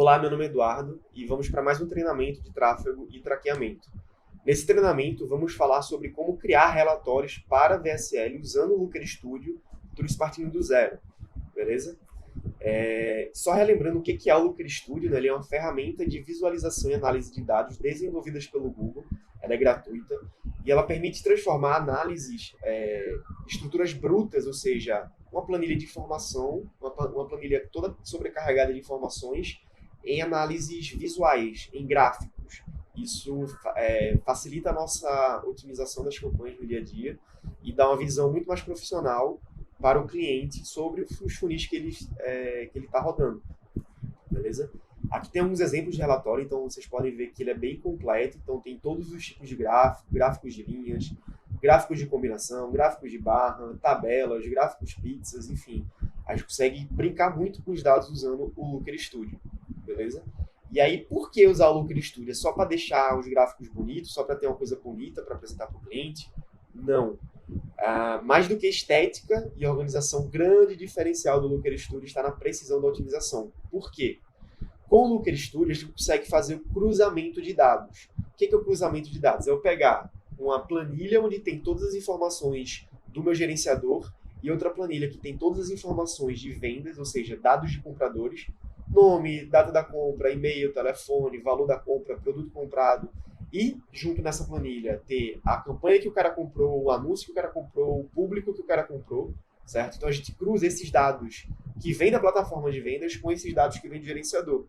Olá, meu nome é Eduardo e vamos para mais um treinamento de tráfego e traqueamento. Nesse treinamento, vamos falar sobre como criar relatórios para VSL usando o Looker Studio, tudo isso partindo do zero, beleza? Só relembrando o que é o Looker Studio, né? Ele é uma ferramenta de visualização e análise de dados desenvolvidas pelo Google, ela é gratuita, e ela permite transformar análises, estruturas brutas, ou seja, uma planilha de informação, uma planilha toda sobrecarregada de informações, em análises visuais, em gráficos. Isso facilita a nossa otimização das campanhas no dia a dia e dá uma visão muito mais profissional para o cliente sobre os funis que ele está rodando, beleza? Aqui tem alguns exemplos de relatório, então vocês podem ver que ele é bem completo, então tem todos os tipos de gráficos de linhas, gráficos de combinação, gráficos de barra, tabelas, gráficos pizzas, enfim. A gente consegue brincar muito com os dados usando o Looker Studio, beleza? E aí, por que usar o Looker Studio? É só para deixar os gráficos bonitos, só para ter uma coisa bonita para apresentar para o cliente? Não. Mais do que estética e organização, o grande diferencial do Looker Studio está na precisão da otimização. Por quê? Com o Looker Studio, a gente consegue fazer o cruzamento de dados. O que é o cruzamento de dados? É eu pegar uma planilha onde tem todas as informações do meu gerenciador e outra planilha que tem todas as informações de vendas, ou seja, dados de compradores, nome, data da compra, e-mail, telefone, valor da compra, produto comprado, e junto nessa planilha ter a campanha que o cara comprou, o anúncio que o cara comprou, o público que o cara comprou, certo? Então a gente cruza esses dados que vêm da plataforma de vendas com esses dados que vêm do gerenciador.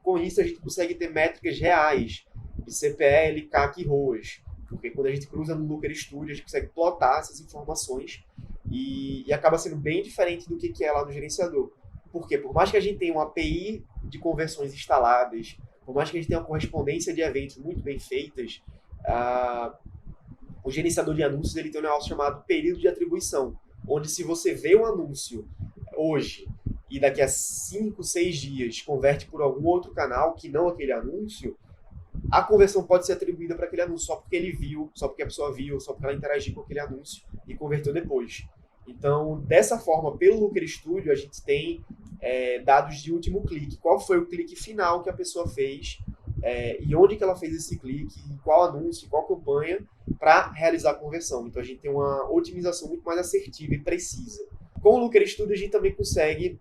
Com isso a gente consegue ter métricas reais de CPL, CAC e ROAS, porque quando a gente cruza no Looker Studio a gente consegue plotar essas informações e acaba sendo bem diferente do que é lá no gerenciador. Por quê? Por mais que a gente tenha uma API de conversões instaladas, por mais que a gente tenha uma correspondência de eventos muito bem feitas, o gerenciador de anúncios ele tem um negócio chamado período de atribuição, onde se você vê um anúncio hoje e daqui a 5, 6 dias converte por algum outro canal que não aquele anúncio, a conversão pode ser atribuída para aquele anúncio só porque ele viu, só porque a pessoa viu, só porque ela interagiu com aquele anúncio e converteu depois. Então, dessa forma, pelo Looker Studio, a gente tem dados de último clique. Qual foi o clique final que a pessoa fez e onde que ela fez esse clique, qual anúncio, qual campanha, para realizar a conversão. Então, a gente tem uma otimização muito mais assertiva e precisa. Com o Looker Studio, a gente também consegue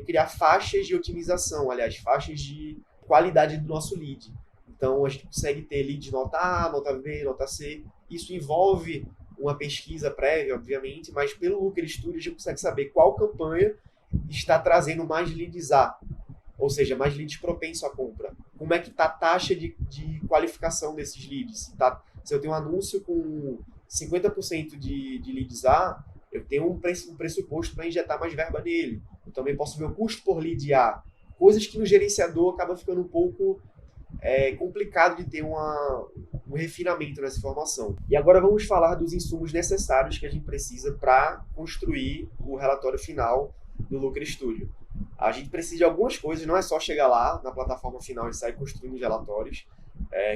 criar faixas de otimização, aliás, faixas de qualidade do nosso lead. Então, a gente consegue ter lead nota A, nota B, nota C. Isso envolve uma pesquisa prévia, obviamente, mas pelo Looker Studio a gente consegue saber qual campanha está trazendo mais leads A, ou seja, mais leads propensos à compra. Como é que está a taxa de qualificação desses leads? Se eu tenho um anúncio com 50% de leads A, eu tenho um pressuposto para injetar mais verba nele. Eu também posso ver o custo por lead A. Coisas que no gerenciador acaba ficando um pouco complicado de ter um refinamento nessa informação. E agora vamos falar dos insumos necessários que a gente precisa para construir o relatório final do Looker Studio. A gente precisa de algumas coisas, não é só chegar lá na plataforma final e sair construindo os relatórios,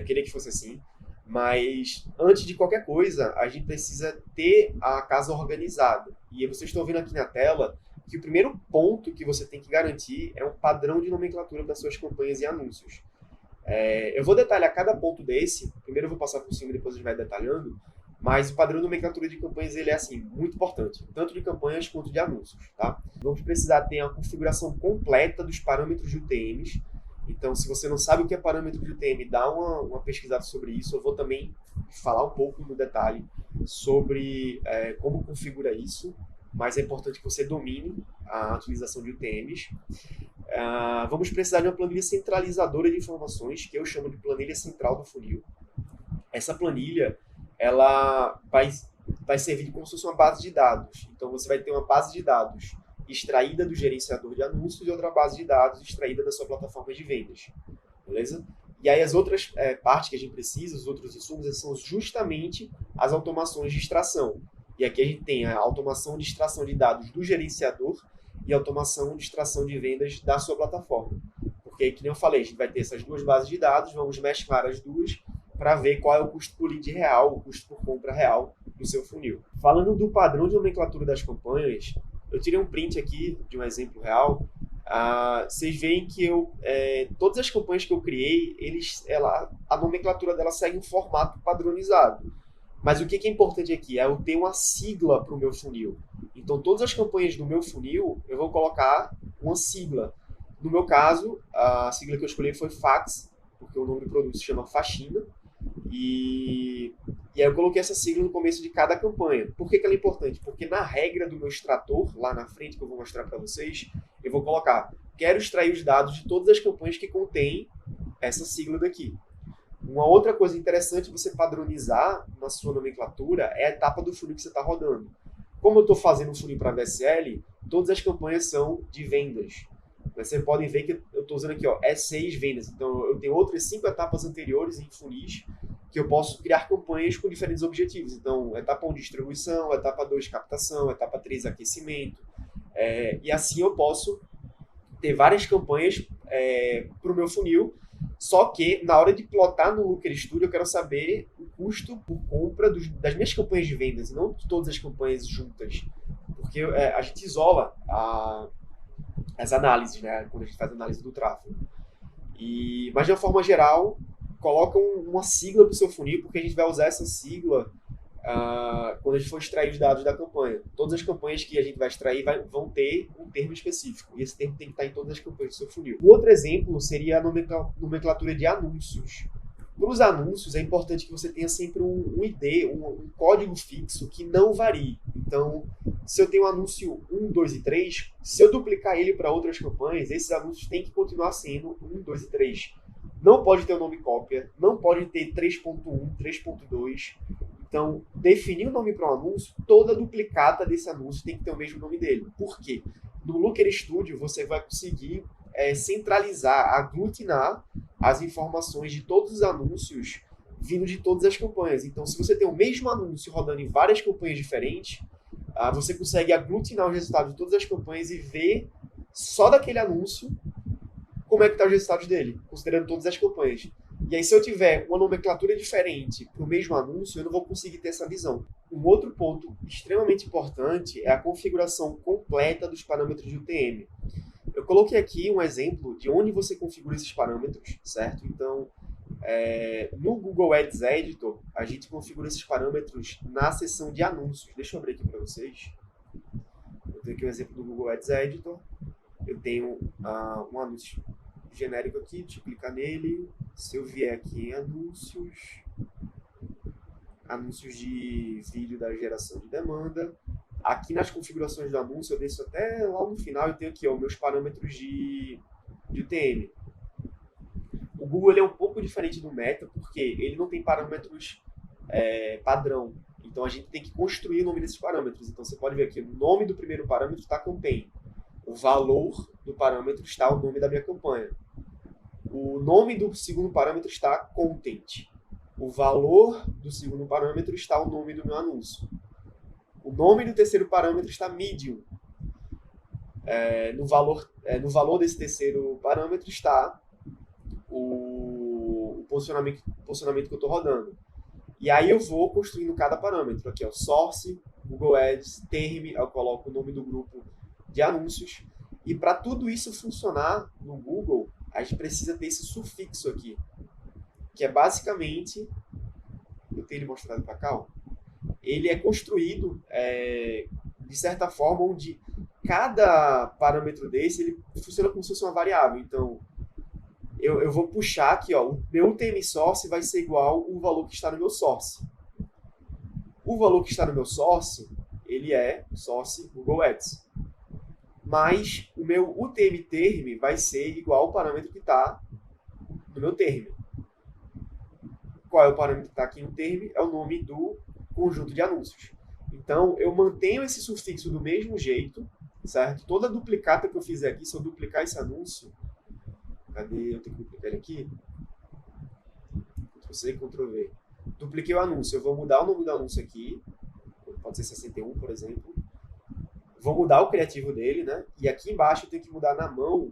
queria que fosse assim, mas antes de qualquer coisa, a gente precisa ter a casa organizada. E vocês estão vendo aqui na tela que o primeiro ponto que você tem que garantir é um padrão de nomenclatura das suas campanhas e anúncios. Eu vou detalhar cada ponto desse, primeiro eu vou passar por cima e depois a gente vai detalhando, mas o padrão de nomenclatura de campanhas ele é assim, muito importante, tanto de campanhas quanto de anúncios. Tá? Vamos precisar ter uma configuração completa dos parâmetros de UTMs, então se você não sabe o que é parâmetro de UTM, dá uma pesquisada sobre isso, eu vou também falar um pouco no detalhe sobre como configura isso, mas é importante que você domine a utilização de UTMs. Vamos precisar de uma planilha centralizadora de informações, que eu chamo de planilha central do funil. Essa planilha ela vai servir como se fosse uma base de dados. Então, você vai ter uma base de dados extraída do gerenciador de anúncios e outra base de dados extraída da sua plataforma de vendas. Beleza? E aí, as outras partes que a gente precisa, os outros insumos, são justamente as automações de extração. E aqui a gente tem a automação de extração de dados do gerenciador e automação de extração de vendas da sua plataforma. Porque, que nem eu falei, a gente vai ter essas duas bases de dados, vamos mesclar as duas para ver qual é o custo por lead real, o custo por compra real do seu funil. Falando do padrão de nomenclatura das campanhas, eu tirei um print aqui de um exemplo real vocês veem que todas as campanhas que eu criei, a nomenclatura dela segue um formato padronizado. Mas o que é importante aqui é eu ter uma sigla para o meu funil. Então, todas as campanhas do meu funil, eu vou colocar uma sigla. No meu caso, a sigla que eu escolhi foi Fax, porque o nome do produto se chama Faxina. E aí eu coloquei essa sigla no começo de cada campanha. Por que ela é importante? Porque na regra do meu extrator, lá na frente, que eu vou mostrar para vocês, eu vou colocar, quero extrair os dados de todas as campanhas que contêm essa sigla daqui. Uma outra coisa interessante você padronizar na sua nomenclatura é a etapa do funil que você está rodando. Como eu estou fazendo um funil para VSL, todas as campanhas são de vendas. Vocês podem ver que eu estou usando aqui, E6 vendas. Então, eu tenho outras 5 etapas anteriores em funis que eu posso criar campanhas com diferentes objetivos. Então, etapa 1, distribuição, etapa 2, captação, etapa 3, aquecimento. E assim eu posso ter várias campanhas para o meu funil. Só que, na hora de plotar no Looker Studio, eu quero saber o custo por compra das minhas campanhas de vendas, e não de todas as campanhas juntas. Porque a gente isola as análises, né, quando a gente faz a análise do tráfego. Mas, de uma forma geral, coloca uma sigla para o seu funil, porque a gente vai usar essa sigla quando a gente for extrair os dados da campanha. Todas as campanhas que a gente vai extrair vão ter um termo específico, e esse termo tem que estar em todas as campanhas do seu funil. Um outro exemplo seria a nomenclatura de anúncios. Para os anúncios, é importante que você tenha sempre um ID, um código fixo que não varie. Então, se eu tenho um anúncio 1, 2 e 3, se eu duplicar ele para outras campanhas, esses anúncios têm que continuar sendo 1, 2 e 3. Não pode ter o nome cópia, não pode ter 3.1, 3.2. Então, definir o nome para um anúncio, toda duplicata desse anúncio tem que ter o mesmo nome dele. Por quê? No Looker Studio, você vai conseguir centralizar, aglutinar as informações de todos os anúncios vindo de todas as campanhas. Então, se você tem o mesmo anúncio rodando em várias campanhas diferentes, você consegue aglutinar os resultados de todas as campanhas e ver só daquele anúncio como é que estão os resultados dele, considerando todas as campanhas. E aí, se eu tiver uma nomenclatura diferente para o mesmo anúncio, eu não vou conseguir ter essa visão. Um outro ponto extremamente importante é a configuração completa dos parâmetros de UTM. Eu coloquei aqui um exemplo de onde você configura esses parâmetros, certo? Então, no Google Ads Editor, a gente configura esses parâmetros na seção de anúncios. Deixa eu abrir aqui para vocês. Eu tenho aqui um exemplo do Google Ads Editor. Eu tenho um anúncio genérico aqui, deixa eu clicar nele. Se eu vier aqui em anúncios de vídeo da geração de demanda, aqui nas configurações do anúncio, eu desço até lá no final e tenho aqui meus parâmetros de UTM. O Google ele é um pouco diferente do Meta, porque ele não tem parâmetros padrão. Então a gente tem que construir o nome desses parâmetros. Então você pode ver aqui, o nome do primeiro parâmetro está campaign. O valor do parâmetro está o nome da minha campanha. O nome do segundo parâmetro está content. O valor do segundo parâmetro está o nome do meu anúncio. O nome do terceiro parâmetro está medium. No valor desse terceiro parâmetro está o posicionamento que eu estou rodando. E aí eu vou construindo cada parâmetro. Aqui, source, Google Ads, term, eu coloco o nome do grupo de anúncios. E para tudo isso funcionar no Google, a gente precisa ter esse sufixo aqui, que é basicamente, eu tenho ele mostrado para cá, ele é construído de certa forma onde cada parâmetro desse ele funciona como se fosse uma variável. Então, eu vou puxar aqui, o meu UTM source vai ser igual o valor que está no meu source. O valor que está no meu source, ele é source Google Ads. Mas o meu UTM term vai ser igual ao parâmetro que está no meu term. Qual é o parâmetro que está aqui no term? É o nome do conjunto de anúncios. Então, eu mantenho esse sufixo do mesmo jeito, certo? Toda duplicata que eu fizer aqui, se eu duplicar esse anúncio, cadê? Eu tenho que duplicar ele aqui. Ctrl-C, Ctrl-V. Dupliquei o anúncio. Eu vou mudar o nome do anúncio aqui. Pode ser 61, por exemplo. Vou mudar o criativo dele, né? E aqui embaixo eu tenho que mudar na mão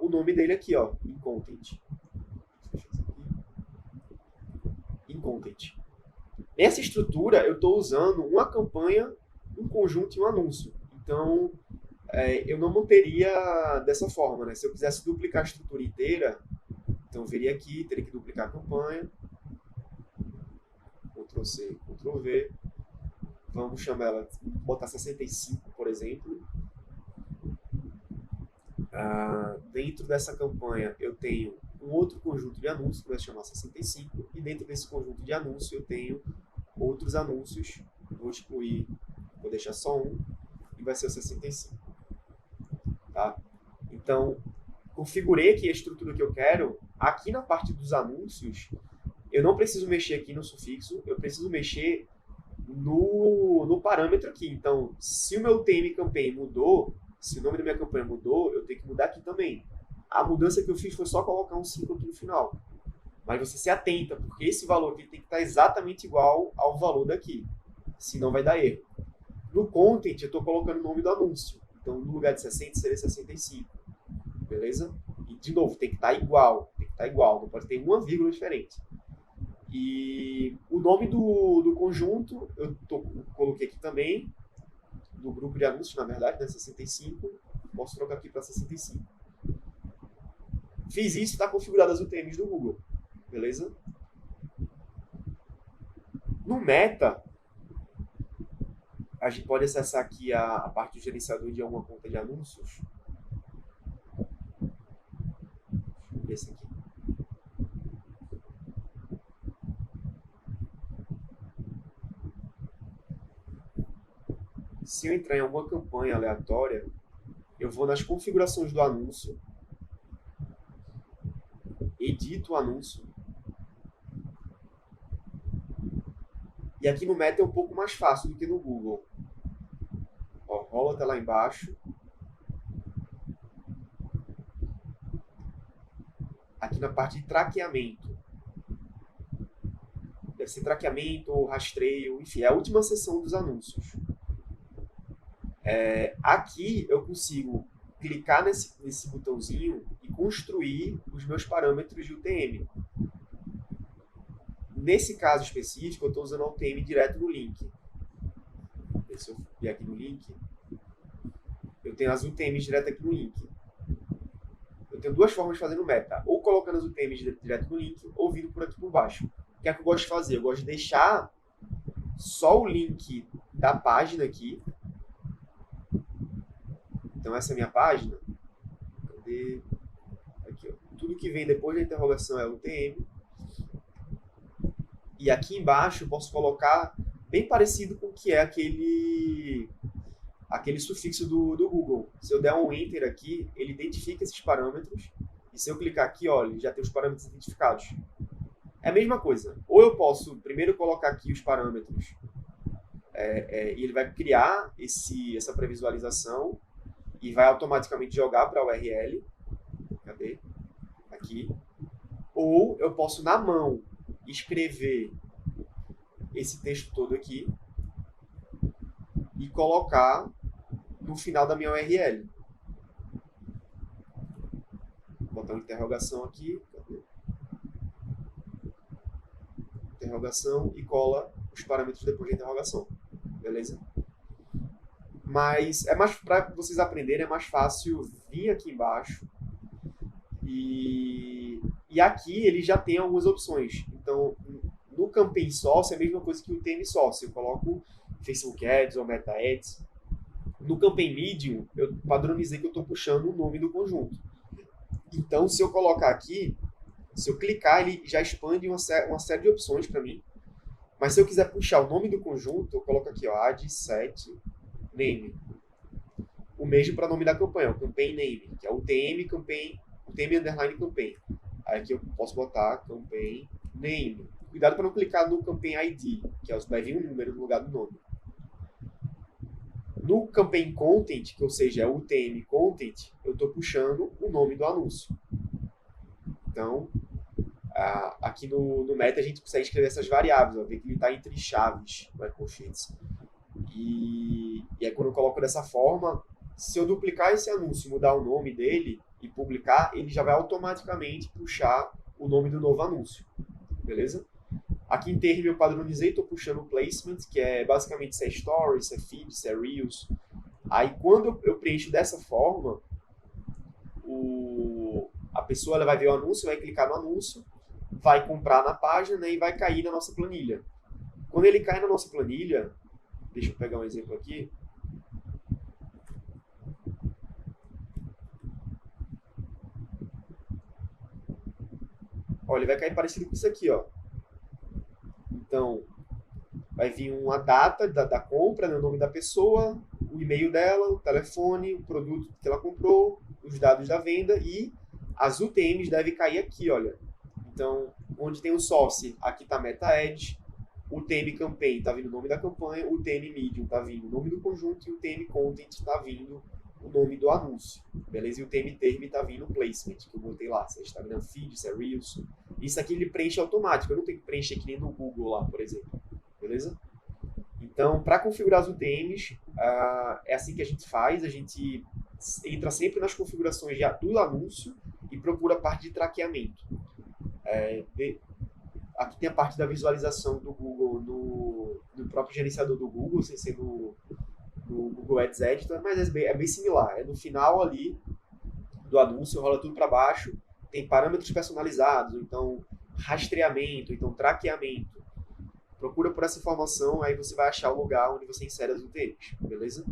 o nome dele aqui, in content. In content. Nessa estrutura, eu estou usando uma campanha, um conjunto e um anúncio. Então, eu não manteria dessa forma, né? Se eu quisesse duplicar a estrutura inteira, então eu viria aqui, teria que duplicar a campanha, Ctrl C, Ctrl V, vamos chamar ela, botar 65, por exemplo. Dentro dessa campanha eu tenho um outro conjunto de anúncios que vai se chamar 65, e dentro desse conjunto de anúncios eu tenho outros anúncios, vou excluir, vou deixar só um, e vai ser o 65. Tá? Então, configurei aqui a estrutura que eu quero. Aqui na parte dos anúncios, eu não preciso mexer aqui no sufixo, eu preciso mexer no parâmetro aqui. Então, se o meu TM campaign mudou, se o nome da minha campanha mudou, eu tenho que mudar aqui também. A mudança que eu fiz foi só colocar um 5 aqui no final. Mas você se atenta, porque esse valor aqui tem que estar exatamente igual ao valor daqui. Senão vai dar erro. No content, eu estou colocando o nome do anúncio. Então, no lugar de 60, seria 65. Beleza? E, de novo, tem que estar igual. Tem que estar igual. Não pode ter uma vírgula diferente. E o nome do conjunto, coloquei aqui também. Do grupo de anúncios, na verdade, né? 65. Posso trocar aqui para 65. Fiz isso, está configurado as UTMs do Google. Beleza? No Meta, a gente pode acessar aqui a parte do gerenciador de alguma conta de anúncios. Deixa eu ver esse aqui. Se eu entrar em alguma campanha aleatória, eu vou nas configurações do anúncio, edito o anúncio. E aqui no Meta é um pouco mais fácil do que no Google. Ó, rola até lá embaixo. Aqui na parte de traqueamento. Deve ser traqueamento ou rastreio, enfim, é a última seção dos anúncios. Aqui eu consigo clicar nesse botãozinho e construir os meus parâmetros de UTM. Nesse caso específico, eu estou usando a UTM direto no link. Se eu vir aqui no link, eu tenho as UTMs direto aqui no link. Eu tenho duas formas de fazer no Meta. Ou colocando as UTMs direto no link, ou vindo por aqui por baixo. O que é que eu gosto de fazer? Eu gosto de deixar só o link da página aqui. Então essa é a minha página. Cadê? Aqui, ó. Tudo que vem depois da interrogação é UTM. E aqui embaixo eu posso colocar bem parecido com o que é aquele sufixo do Google. Se eu der um Enter aqui, ele identifica esses parâmetros. E se eu clicar aqui, ó, ele já tem os parâmetros identificados. É a mesma coisa. Ou eu posso primeiro colocar aqui os parâmetros e ele vai criar essa previsualização e vai automaticamente jogar para a URL. Cadê? Aqui. Ou eu posso, na mão, escrever esse texto todo aqui e colocar no final da minha URL. Vou botar uma interrogação aqui. Cadê? Interrogação e cola os parâmetros depois da interrogação. Beleza? Mas para vocês aprenderem, é mais fácil vir aqui embaixo e aqui ele já tem algumas opções. Então, no Campaign Source é a mesma coisa que o TM Source. Eu coloco Facebook Ads ou Meta Ads. No Campaign Medium, eu padronizei que eu estou puxando o nome do conjunto. Então, se eu colocar aqui, se eu clicar, ele já expande uma série de opções para mim. Mas se eu quiser puxar o nome do conjunto, eu coloco aqui, ó, add set name. O mesmo para o nome da campanha, o campaign name, que é o TM campaign, o TM underline campaign. Aí aqui eu posso botar campaign name. Cuidado para não clicar no campaign ID, que vai vir um número no lugar do nome. No campaign content, que ou seja, é o TM content, eu estou puxando o nome do anúncio. Então, aqui no Meta a gente consegue escrever essas variáveis, ó, ver que ele está entre chaves, colchetes. E aí quando eu coloco dessa forma, se eu duplicar esse anúncio, mudar o nome dele e publicar, ele já vai automaticamente puxar o nome do novo anúncio. Beleza? Aqui em termo eu padronizei, estou puxando o placement, que é basicamente se é stories, se é feed, se é reels. Aí, quando eu preencho dessa forma, a pessoa ela vai ver o anúncio, vai clicar no anúncio, vai comprar na página, né, e vai cair na nossa planilha. Quando ele cai na nossa planilha, deixa eu pegar um exemplo aqui. Olha, ele vai cair parecido com isso aqui, ó. Então, vai vir uma data da compra, né, o nome da pessoa, o e-mail dela, o telefone, o produto que ela comprou, os dados da venda e as UTMs devem cair aqui, olha. Então, onde tem o source, aqui está Meta Ads, o TM Campaign está vindo o nome da campanha, o TM Medium está vindo o nome do conjunto e o TM Content está vindo o nome do anúncio, beleza? E o TM Term está vindo o placement, que eu botei lá, se é Instagram Feed, se é Reels. Isso aqui ele preenche automático, eu não tenho que preencher aqui nem no Google lá, por exemplo, beleza? Então, para configurar as UTMs, é assim que a gente entra sempre nas configurações do anúncio e procura a parte de traqueamento. Aqui tem a parte da visualização do Google no próprio gerenciador do Google, sem ser no Google Ads Editor, mas é bem similar. É no final ali do anúncio, rola tudo para baixo, tem parâmetros personalizados, então rastreamento, então traqueamento. Procura por essa informação, aí você vai achar o lugar onde você insere as UTMs, beleza?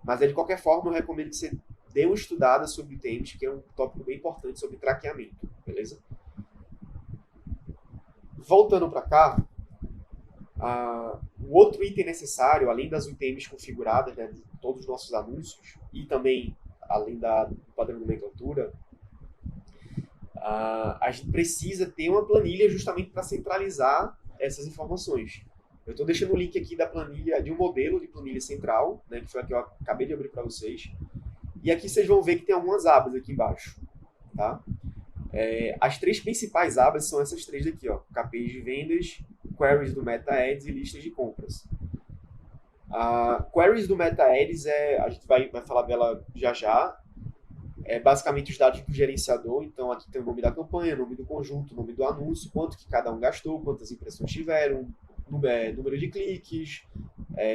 Mas de qualquer forma, eu recomendo que você dê uma estudada sobre UTMs, que é um tópico bem importante sobre traqueamento, beleza? Voltando para cá, o outro item necessário, além das UTMs configuradas, né, de todos os nossos anúncios, e também, além do padrão de nomenclatura, a gente precisa ter uma planilha justamente para centralizar essas informações. Eu estou deixando o link aqui da planilha, de um modelo de planilha central, né, que foi a que eu acabei de abrir para vocês. E aqui vocês vão ver que tem algumas abas aqui embaixo. Tá? As três principais abas são essas três daqui, ó, KPIs de vendas, queries do Meta Ads e listas de compras. Queries do Meta Ads, a gente vai falar dela já já, é basicamente os dados do gerenciador, então aqui tem o nome da campanha, nome do conjunto, nome do anúncio, quanto que cada um gastou, quantas impressões tiveram, número de cliques,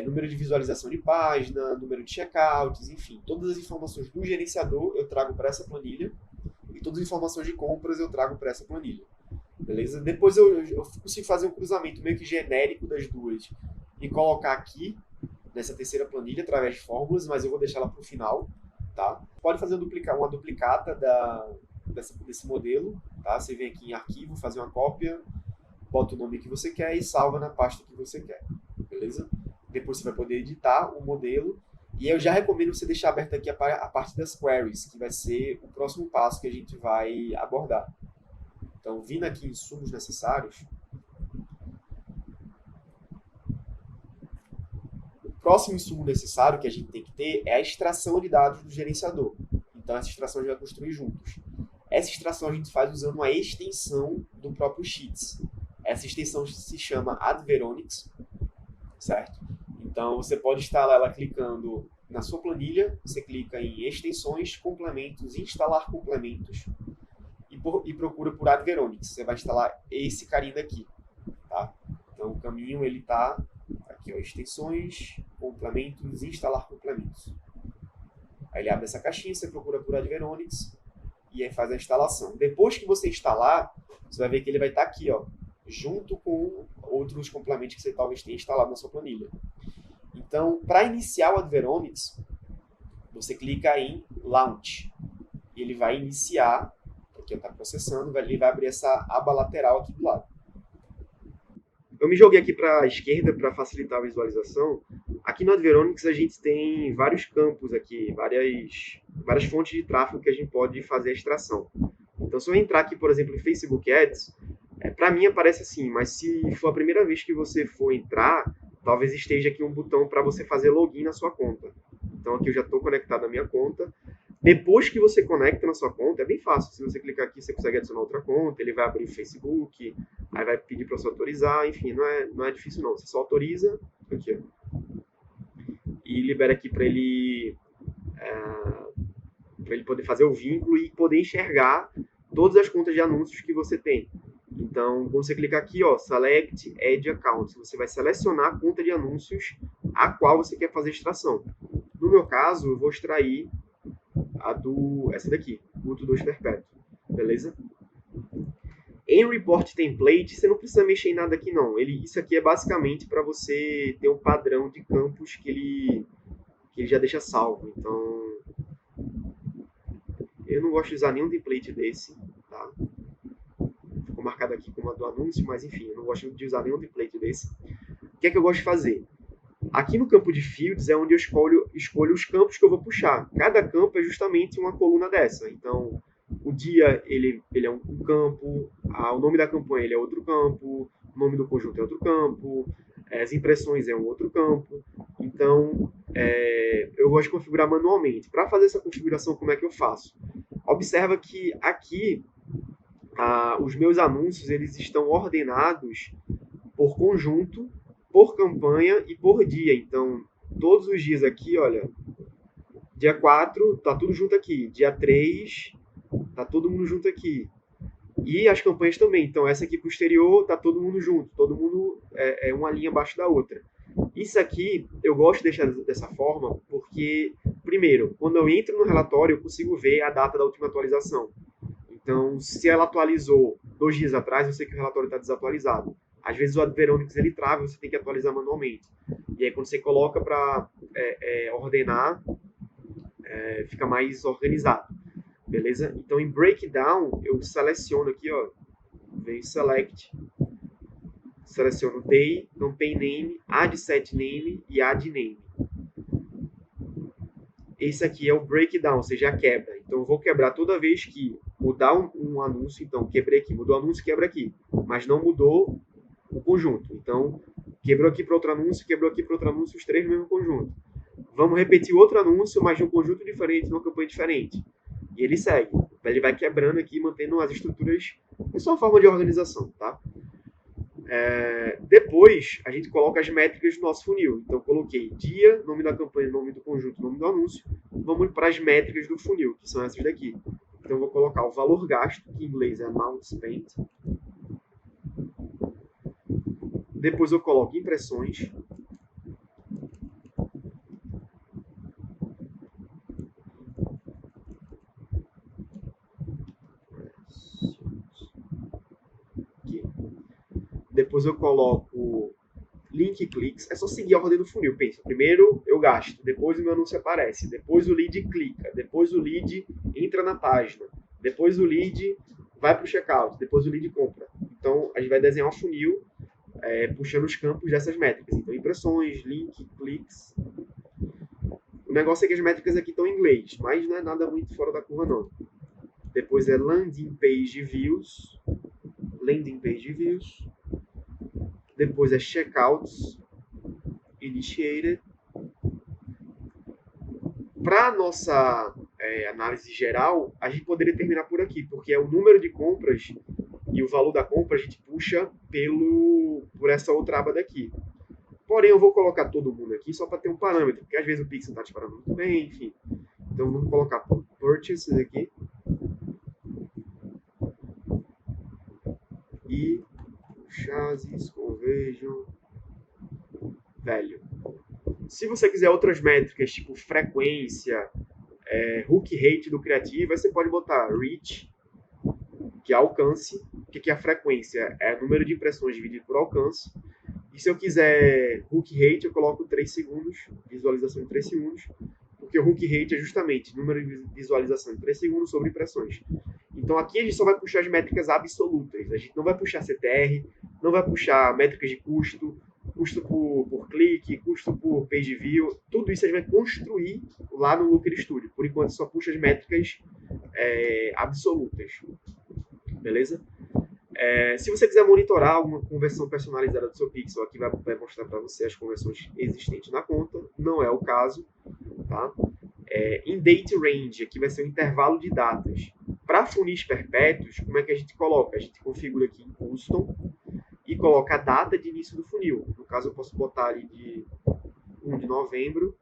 número de visualização de página, número de checkouts, enfim, todas as informações do gerenciador eu trago para essa planilha e todas as informações de compras eu trago para essa planilha, beleza? Depois eu consigo fazer um cruzamento meio que genérico das duas e colocar aqui nessa terceira planilha através de fórmulas, mas eu vou deixar ela para o final. Tá? Pode fazer uma duplicata desse modelo. Tá? Você vem aqui em arquivo, fazer uma cópia, bota o nome que você quer e salva na pasta que você quer. Beleza? Depois você vai poder editar o modelo. E eu já recomendo você deixar aberto aqui a parte das queries, que vai ser o próximo passo que a gente vai abordar. Então, vindo aqui em insumos necessários, o próximo insumo necessário que a gente tem que ter é a extração de dados do gerenciador. Então, essa extração a gente vai construir juntos. Essa extração a gente faz usando uma extensão do próprio Sheets. Essa extensão se chama Adveronix, certo? Então, você pode instalar ela clicando na sua planilha, você clica em extensões, complementos, instalar complementos e procura por Adveronix. Você vai instalar esse carinha daqui, tá? Então, o caminho ele está aqui, ó, extensões, complementos, instalar complementos. Aí ele abre essa caixinha, você procura por Adveronix e aí faz a instalação. Depois que você instalar, você vai ver que ele vai estar aqui, ó, junto com outros complementos que você talvez tenha instalado na sua planilha. Então, para iniciar o Adveronix, você clica em Launch. E ele vai iniciar, aqui está processando, ele vai abrir essa aba lateral aqui do lado. Eu me joguei aqui para a esquerda para facilitar a visualização. Aqui no Adveronix a gente tem vários campos aqui, várias fontes de tráfego que a gente pode fazer a extração. Então, se eu entrar aqui, por exemplo, em Facebook Ads, para mim aparece assim, mas se for a primeira vez que você for entrar, talvez esteja aqui um botão para você fazer login na sua conta. Então, aqui eu já estou conectado na minha conta. Depois que você conecta na sua conta, é bem fácil. Se você clicar aqui, você consegue adicionar outra conta, ele vai abrir o Facebook, aí vai pedir para você autorizar, enfim, não é difícil não. Você só autoriza, aqui, ó, e libera aqui para ele poder fazer o vínculo e poder enxergar todas as contas de anúncios que você tem. Então, quando você clicar aqui, ó, Select Ad Accounts, você vai selecionar a conta de anúncios a qual você quer fazer extração. No No meu caso, eu vou extrair essa daqui, Guto 2 perpétuo, beleza? Em Report Template, você não precisa mexer em nada aqui não. Isso aqui é basicamente para você ter um padrão de campos que ele já deixa salvo. Então, eu não gosto de usar nenhum template desse, tá? Ficou marcado aqui como a do anúncio, mas enfim, eu não gosto de usar nenhum template desse. O que é que eu gosto de fazer? Aqui no campo de fields é onde eu escolho os campos que eu vou puxar. Cada campo é justamente uma coluna dessa. Então, o dia ele é um campo, o nome da campanha ele é outro campo, o nome do conjunto é outro campo, as impressões é um outro campo. Então, eu gosto de configurar manualmente. Para fazer essa configuração, como é que eu faço? Observa que aqui os meus anúncios eles estão ordenados por conjunto, por campanha e por dia. Então, todos os dias aqui, olha, dia 4 tá tudo junto aqui, dia 3 tá todo mundo junto aqui. E as campanhas também. Então, essa aqui posterior tá todo mundo junto, todo mundo é uma linha abaixo da outra. Isso aqui eu gosto de deixar dessa forma porque, primeiro, quando eu entro no relatório, eu consigo ver a data da última atualização. Então, se ela atualizou 2 dias atrás, eu sei que o relatório está desatualizado. Às vezes o Adveronix ele trava, você tem que atualizar manualmente. E aí quando você coloca para ordenar, fica mais organizado. Beleza? Então em Breakdown, eu seleciono aqui, ó, vem Select, seleciono Day, Campaign Name, Add Set Name e Add Name. Esse aqui é o Breakdown, ou seja, a quebra. Então eu vou quebrar toda vez que mudar um anúncio, então quebrei aqui, mudou o anúncio, quebra aqui. Mas não mudou o conjunto. Então, quebrou aqui para outro anúncio, quebrou aqui para outro anúncio, os 3 no mesmo conjunto. Vamos repetir outro anúncio, mas de um conjunto diferente, numa campanha diferente. E ele segue. Ele vai quebrando aqui, mantendo as estruturas. Isso é uma forma de organização, tá? Depois, a gente coloca as métricas do nosso funil. Então, coloquei dia, nome da campanha, nome do conjunto, nome do anúncio. Vamos para as métricas do funil, que são essas daqui. Então, eu vou colocar o valor gasto, que em inglês é amount spent. Depois eu coloco impressões. Aqui. Depois eu coloco link cliques. É só seguir a ordem do funil. Pensa, primeiro eu gasto, depois o meu anúncio aparece, depois o lead clica, depois o lead entra na página, depois o lead vai para o checkout, depois o lead compra. Então a gente vai desenhar um funil puxando os campos dessas métricas. Então, impressões, link, cliques. O negócio é que as métricas aqui estão em inglês, mas não é nada muito fora da curva, não. Depois é landing page views. Landing page views. Depois é checkouts initiated. Para a nossa análise geral, a gente poderia terminar por aqui, porque é o número de compras e o valor da compra a gente puxa por essa outra aba daqui. Porém, eu vou colocar todo mundo aqui só para ter um parâmetro, porque às vezes o Pixel está disparando muito bem, enfim. Então, vamos colocar purchases aqui. E chassis, conversion, value. Se você quiser outras métricas, tipo frequência, hook rate do criativo, aí você pode botar reach, que é alcance. O que é a frequência? É o número de impressões dividido por alcance. E se eu quiser hook rate, eu coloco 3 segundos, visualização em 3 segundos, porque o hook rate é justamente número de visualização em 3 segundos sobre impressões. Então aqui a gente só vai puxar as métricas absolutas. A gente não vai puxar CTR, não vai puxar métricas de custo, custo por clique, custo por page view. Tudo isso a gente vai construir lá no Looker Studio. Por enquanto só puxa as métricas absolutas. Beleza? Se você quiser monitorar alguma conversão personalizada do seu Pixel, aqui vai mostrar para você as conversões existentes na conta. Não é o caso. Tá? Em date range, aqui vai ser o intervalo de datas. Para funis perpétuos, como é que a gente coloca? A gente configura aqui em custom e coloca a data de início do funil. No caso, eu posso botar ali de 1 de novembro.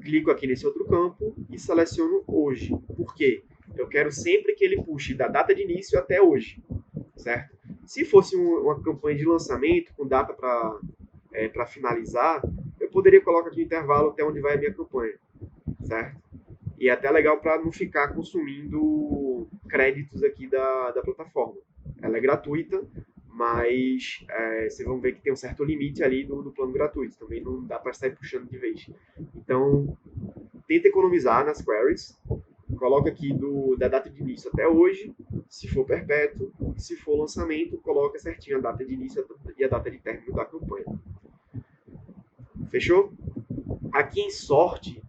Clico aqui nesse outro campo e seleciono hoje. Por quê? Eu quero sempre que ele puxe da data de início até hoje, certo? Se fosse uma campanha de lançamento com data para finalizar, eu poderia colocar aqui o intervalo até onde vai a minha campanha, certo? E é até legal para não ficar consumindo créditos aqui da plataforma. Ela é gratuita, mas vocês vão ver que tem um certo limite ali do plano gratuito. Também não dá para sair puxando de vez. Então, tenta economizar nas queries. Coloca aqui da data de início até hoje, se for perpétuo. Se for lançamento, coloca certinho a data de início e a data de término da campanha. Fechou? Aqui em sorte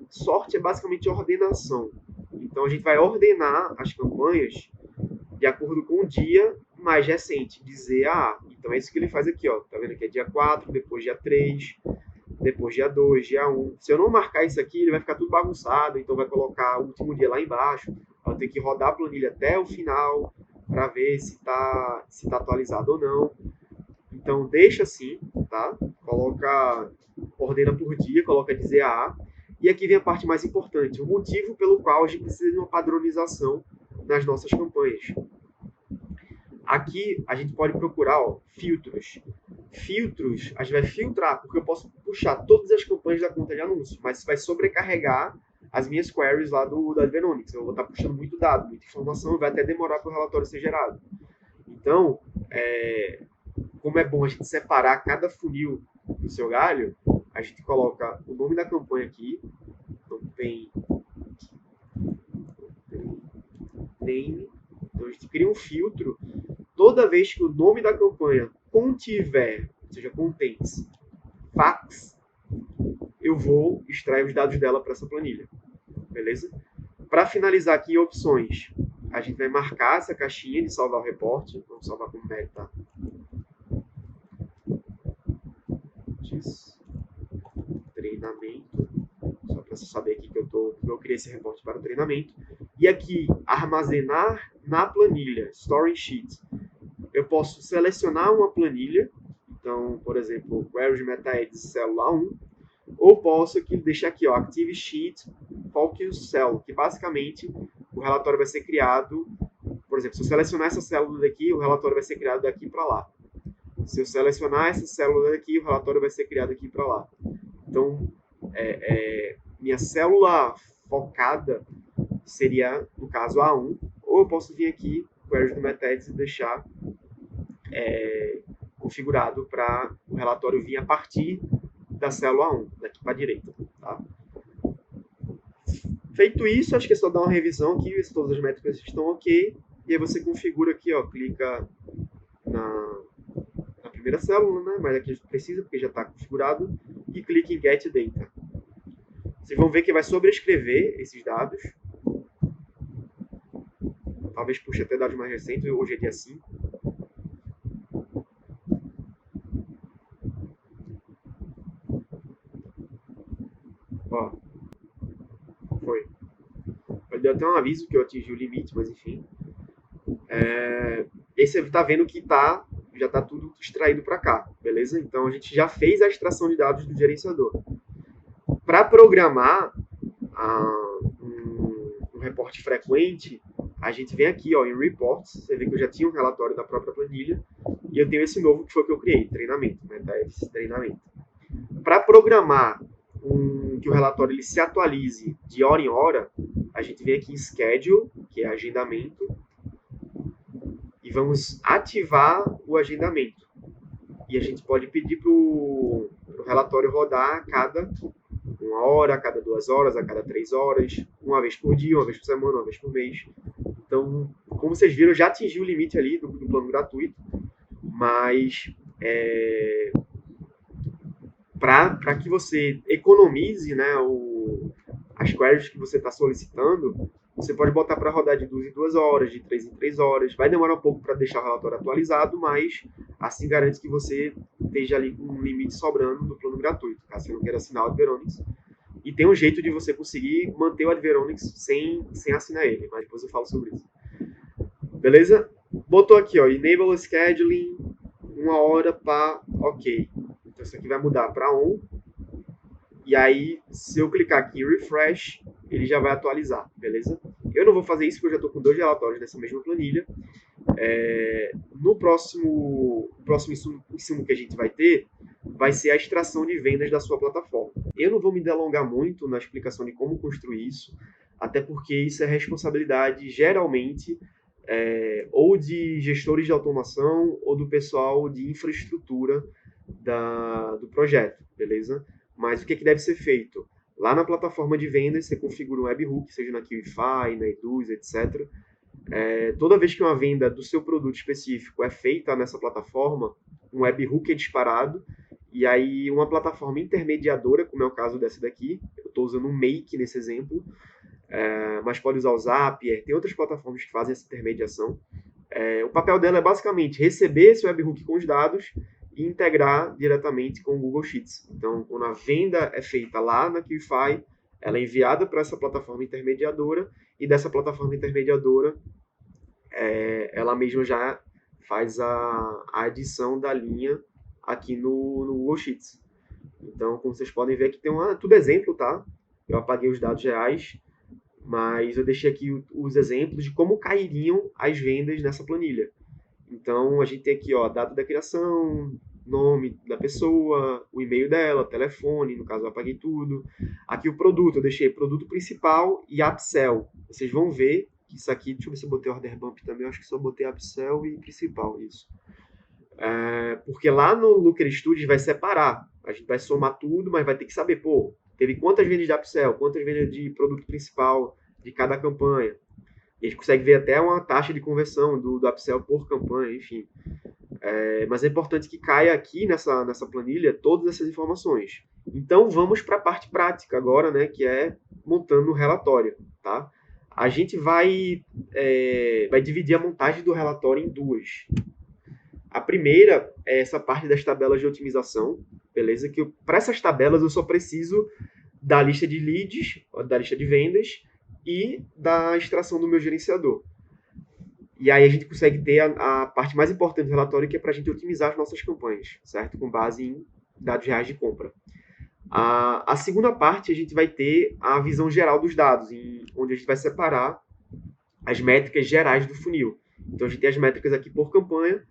é basicamente ordenação. Então, a gente vai ordenar as campanhas de acordo com o dia mais recente. Dizer, então é isso que ele faz aqui, ó. Tá vendo aqui? É dia 4, depois dia 3, depois dia 2, dia 1. Se eu não marcar isso aqui, ele vai ficar tudo bagunçado. Então, vai colocar o último dia lá embaixo. Eu tenho que rodar a planilha até o final para ver se tá atualizado ou não. Então, deixa assim, tá? Ordena por dia, coloca dizer A. E aqui vem a parte mais importante, o motivo pelo qual a gente precisa de uma padronização nas nossas campanhas. Aqui a gente pode procurar filtros. Filtros, a gente vai filtrar, porque eu posso puxar todas as campanhas da conta de anúncio, mas isso vai sobrecarregar as minhas queries lá do Advenomics. Eu vou estar puxando muito dado, muita informação, e vai até demorar para o relatório ser gerado. Então, como é bom a gente separar cada funil do seu galho, a gente coloca o nome da campanha aqui, então tem name, então a gente cria um filtro, toda vez que o nome da campanha contiver, ou seja, contents, fax, eu vou extrair os dados dela para essa planilha, beleza? Para finalizar aqui, opções, a gente vai marcar essa caixinha de salvar o reporte, vamos salvar como meta, treinamento, só para você saber aqui que eu criei esse reporte para o treinamento. E aqui, armazenar na planilha, Storing Sheet. Eu posso selecionar uma planilha, então, por exemplo, Query MetaEds célula 1, ou posso deixar aqui, Active Sheet Focus Cell, que basicamente o relatório vai ser criado, por exemplo, se eu selecionar essa célula daqui, o relatório vai ser criado daqui para lá. Se eu selecionar essa célula daqui, o relatório vai ser criado aqui para lá. Então, minha célula focada seria, no caso, A1, ou eu posso vir aqui, Queries do MetaEds, e deixar configurado para o relatório vir a partir da célula 1, daqui para a direita. Tá? Feito isso, acho que é só dar uma revisão aqui, ver se todas as métricas estão ok, e aí você configura aqui, clica na primeira célula, né? Mas aqui a gente precisa, porque já está configurado, e clica em Get Data. Vocês vão ver que vai sobrescrever esses dados. Talvez puxe até dados mais recentes, hoje é dia 5. Ó, foi. Deu até um aviso que eu atingi o limite, mas enfim. Esse está vendo que já está tudo extraído para cá, beleza? Então a gente já fez a extração de dados do gerenciador. Para programar um reporte frequente, a gente vem aqui em Reports, você vê que eu já tinha um relatório da própria planilha, e eu tenho esse novo que foi o que eu criei, treinamento, MetaEds treinamento. Para programar que o relatório ele se atualize de hora em hora, a gente vem aqui em Schedule, que é agendamento, e vamos ativar o agendamento. E a gente pode pedir para o relatório rodar a cada 1 hora, a cada 2 horas, a cada 3 horas, uma vez por dia, uma vez por semana, uma vez por mês. Então, como vocês viram, eu já atingi o limite ali do plano gratuito, mas para que você economize, né, as queries que você está solicitando, você pode botar para rodar de 2 em 2 horas, de 3 em 3 horas. Vai demorar um pouco para deixar o relatório atualizado, mas assim garante que você esteja ali com um limite sobrando no plano gratuito, caso você não queira assinar o Advenomics. E tem um jeito de você conseguir manter o Advenomics sem assinar ele, mas depois eu falo sobre isso. Beleza? Botou aqui, Enable Scheduling, 1 hora para OK. Então isso aqui vai mudar para On. E aí, se eu clicar aqui em Refresh, ele já vai atualizar, beleza? Eu não vou fazer isso porque eu já estou com 2 relatórios nessa mesma planilha. No próximo insumo que a gente vai ter, vai ser a extração de vendas da sua plataforma. Eu não vou me delongar muito na explicação de como construir isso, até porque isso é responsabilidade, geralmente, ou de gestores de automação ou do pessoal de infraestrutura do projeto, beleza? Mas o que deve ser feito? Lá na plataforma de vendas, você configura um webhook, seja na QIFI, na Eduz, etc. Toda vez que uma venda do seu produto específico é feita nessa plataforma, um webhook é disparado, e aí uma plataforma intermediadora, como é o caso dessa daqui, eu estou usando um Make nesse exemplo, mas pode usar o Zapier, tem outras plataformas que fazem essa intermediação. O papel dela é basicamente receber esse webhook com os dados e integrar diretamente com o Google Sheets. Então, quando a venda é feita lá na QIFI, ela é enviada para essa plataforma intermediadora, e dessa plataforma intermediadora, ela mesma já faz a adição da linha aqui no Google Sheets. Então, como vocês podem ver aqui, tem tudo exemplo, tá? Eu apaguei os dados reais, mas eu deixei aqui os exemplos de como cairiam as vendas nessa planilha. Então, a gente tem aqui, ó, data da criação, nome da pessoa, o e-mail dela, telefone, no caso eu apaguei tudo. Aqui o produto, eu deixei produto principal e upsell. Vocês vão ver que isso aqui, deixa eu ver se eu botei order bump também, eu acho que só botei upsell e principal, isso. Porque lá no Looker Studios vai separar. A gente vai somar tudo, mas vai ter que saber, pô, teve quantas vendas de upsell, quantas vendas de produto principal de cada campanha. E a gente consegue ver até uma taxa de conversão do upsell por campanha, enfim. Mas é importante que caia aqui nessa planilha todas essas informações. Então vamos para a parte prática agora, né, que é montando o relatório. Tá? A gente vai dividir a montagem do relatório em duas. A primeira é essa parte das tabelas de otimização, beleza? Que para essas tabelas eu só preciso da lista de leads, da lista de vendas e da extração do meu gerenciador. E aí a gente consegue ter a parte mais importante do relatório, que é para a gente otimizar as nossas campanhas, certo? Com base em dados reais de compra. A segunda parte, a gente vai ter a visão geral dos dados, onde a gente vai separar as métricas gerais do funil. Então a gente tem as métricas aqui por campanha,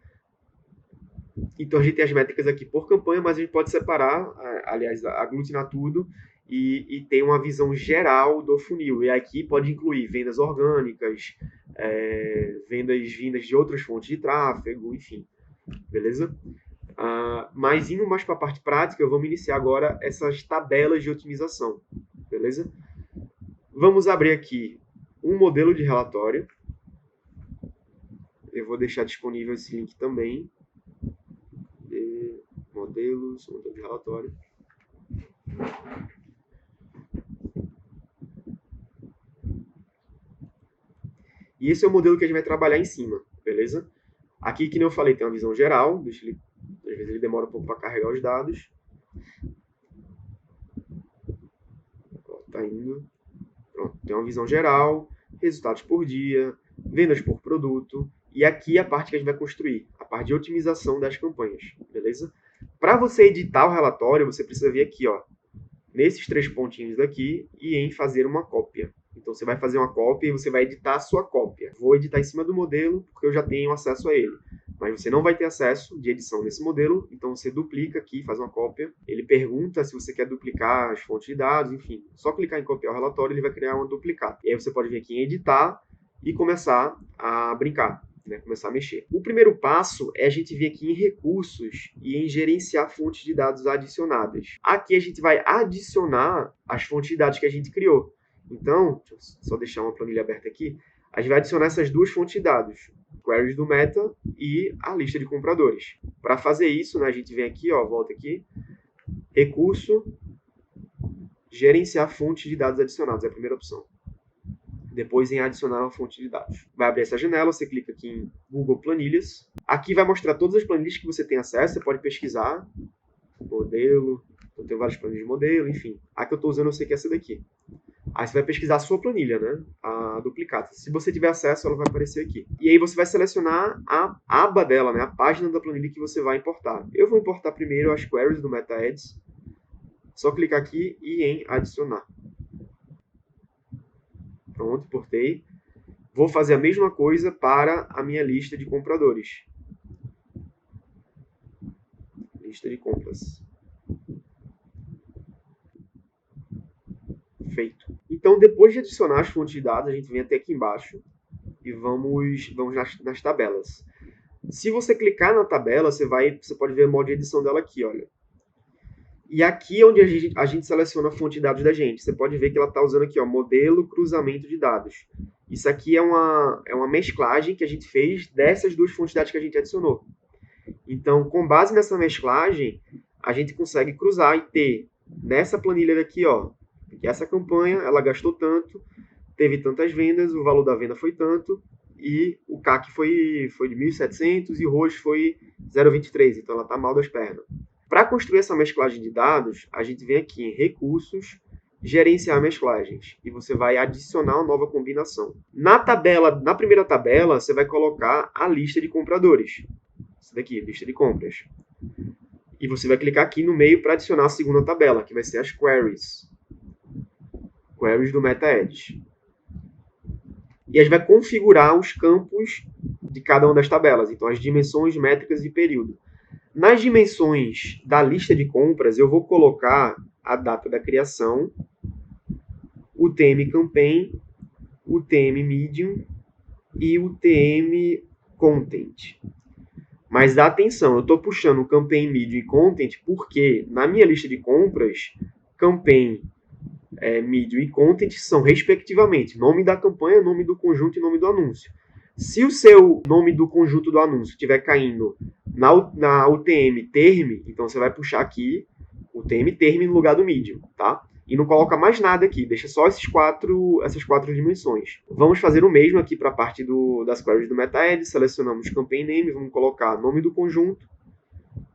mas a gente pode separar, aliás, aglutinar tudo e ter uma visão geral do funil. E aqui pode incluir vendas orgânicas, vendas vindas de outras fontes de tráfego, enfim. Beleza? Mas indo mais para a parte prática, vamos iniciar agora essas tabelas de otimização. Beleza? Vamos abrir aqui um modelo de relatório. Eu vou deixar disponível esse link também. Modelo de relatório. E esse é o modelo que a gente vai trabalhar em cima, beleza? Aqui, que nem eu falei, tem uma visão geral. Às vezes ele demora um pouco para carregar os dados. Tá indo. Pronto, tem uma visão geral, resultados por dia, vendas por produto. E aqui a parte que a gente vai construir, a parte de otimização das campanhas, beleza? Para você editar o relatório, você precisa vir aqui, ó, nesses 3 pontinhos daqui e em fazer uma cópia. Então, você vai fazer uma cópia e você vai editar a sua cópia. Vou editar em cima do modelo porque eu já tenho acesso a ele. Mas você não vai ter acesso de edição nesse modelo, então você duplica aqui, faz uma cópia. Ele pergunta se você quer duplicar as fontes de dados, enfim. Só clicar em copiar o relatório, ele vai criar uma duplicata. E aí você pode vir aqui em editar e começar a brincar. Começar a mexer. O primeiro passo é a gente vir aqui em recursos e em gerenciar fontes de dados adicionadas. Aqui a gente vai adicionar as fontes de dados que a gente criou. Então, deixa eu só deixar uma planilha aberta aqui. A gente vai adicionar essas duas fontes de dados, queries do Meta e a lista de compradores. Para fazer isso, a gente vem aqui, ó, volta aqui, recurso, gerenciar fontes de dados adicionados, é a primeira opção. Depois em adicionar uma fonte de dados. Vai abrir essa janela, você clica aqui em Google Planilhas. Aqui vai mostrar todas as planilhas que você tem acesso, você pode pesquisar, modelo, eu tenho várias planilhas de modelo, enfim. A que eu estou usando eu sei que é essa daqui. Aí você vai pesquisar a sua planilha, né? A duplicata. Se você tiver acesso, ela vai aparecer aqui. E aí você vai selecionar a aba dela, né? A página da planilha que você vai importar. Eu vou importar primeiro as queries do MetaAds. Só clicar aqui e em adicionar. Pronto, importei. Vou fazer a mesma coisa para a minha lista de compradores. Lista de compras. Feito. Então, depois de adicionar as fontes de dados, a gente vem até aqui embaixo e vamos nas tabelas. Se você clicar na tabela, você pode ver o modo de edição dela aqui, olha. E aqui é onde a gente seleciona a fonte de dados da gente. Você pode ver que ela está usando aqui, ó, modelo cruzamento de dados. Isso aqui é uma mesclagem que a gente fez dessas duas fontes de dados que a gente adicionou. Então, com base nessa mesclagem, a gente consegue cruzar e ter nessa planilha daqui, ó, que essa campanha, ela gastou tanto, teve tantas vendas, o valor da venda foi tanto, e o CAC foi de 1.700 e o ROAS foi 0,23, então ela está mal das pernas. Para construir essa mesclagem de dados, a gente vem aqui em Recursos, Gerenciar Mesclagens, e você vai adicionar uma nova combinação. Na primeira tabela, você vai colocar a lista de compradores. Isso daqui, lista de compras. E você vai clicar aqui no meio para adicionar a segunda tabela, que vai ser as queries. Queries do MetaEdge. E a gente vai configurar os campos de cada uma das tabelas. Então, as dimensões, métricas e período. Nas dimensões da lista de compras, eu vou colocar a data da criação, o TM Campaign, o TM Medium e o TM Content. Mas dá atenção, eu estou puxando o Campaign, Medium e Content porque na minha lista de compras, Campaign, Medium e Content são, respectivamente, nome da campanha, nome do conjunto e nome do anúncio. Se o seu nome do conjunto do anúncio estiver caindo na UTM Term, então você vai puxar aqui o TM Term no lugar do Medium, tá? E não coloca mais nada aqui, deixa só essas quatro dimensões. Vamos fazer o mesmo aqui para a parte das queries do MetaEdge, selecionamos Campaign Name, vamos colocar nome do conjunto,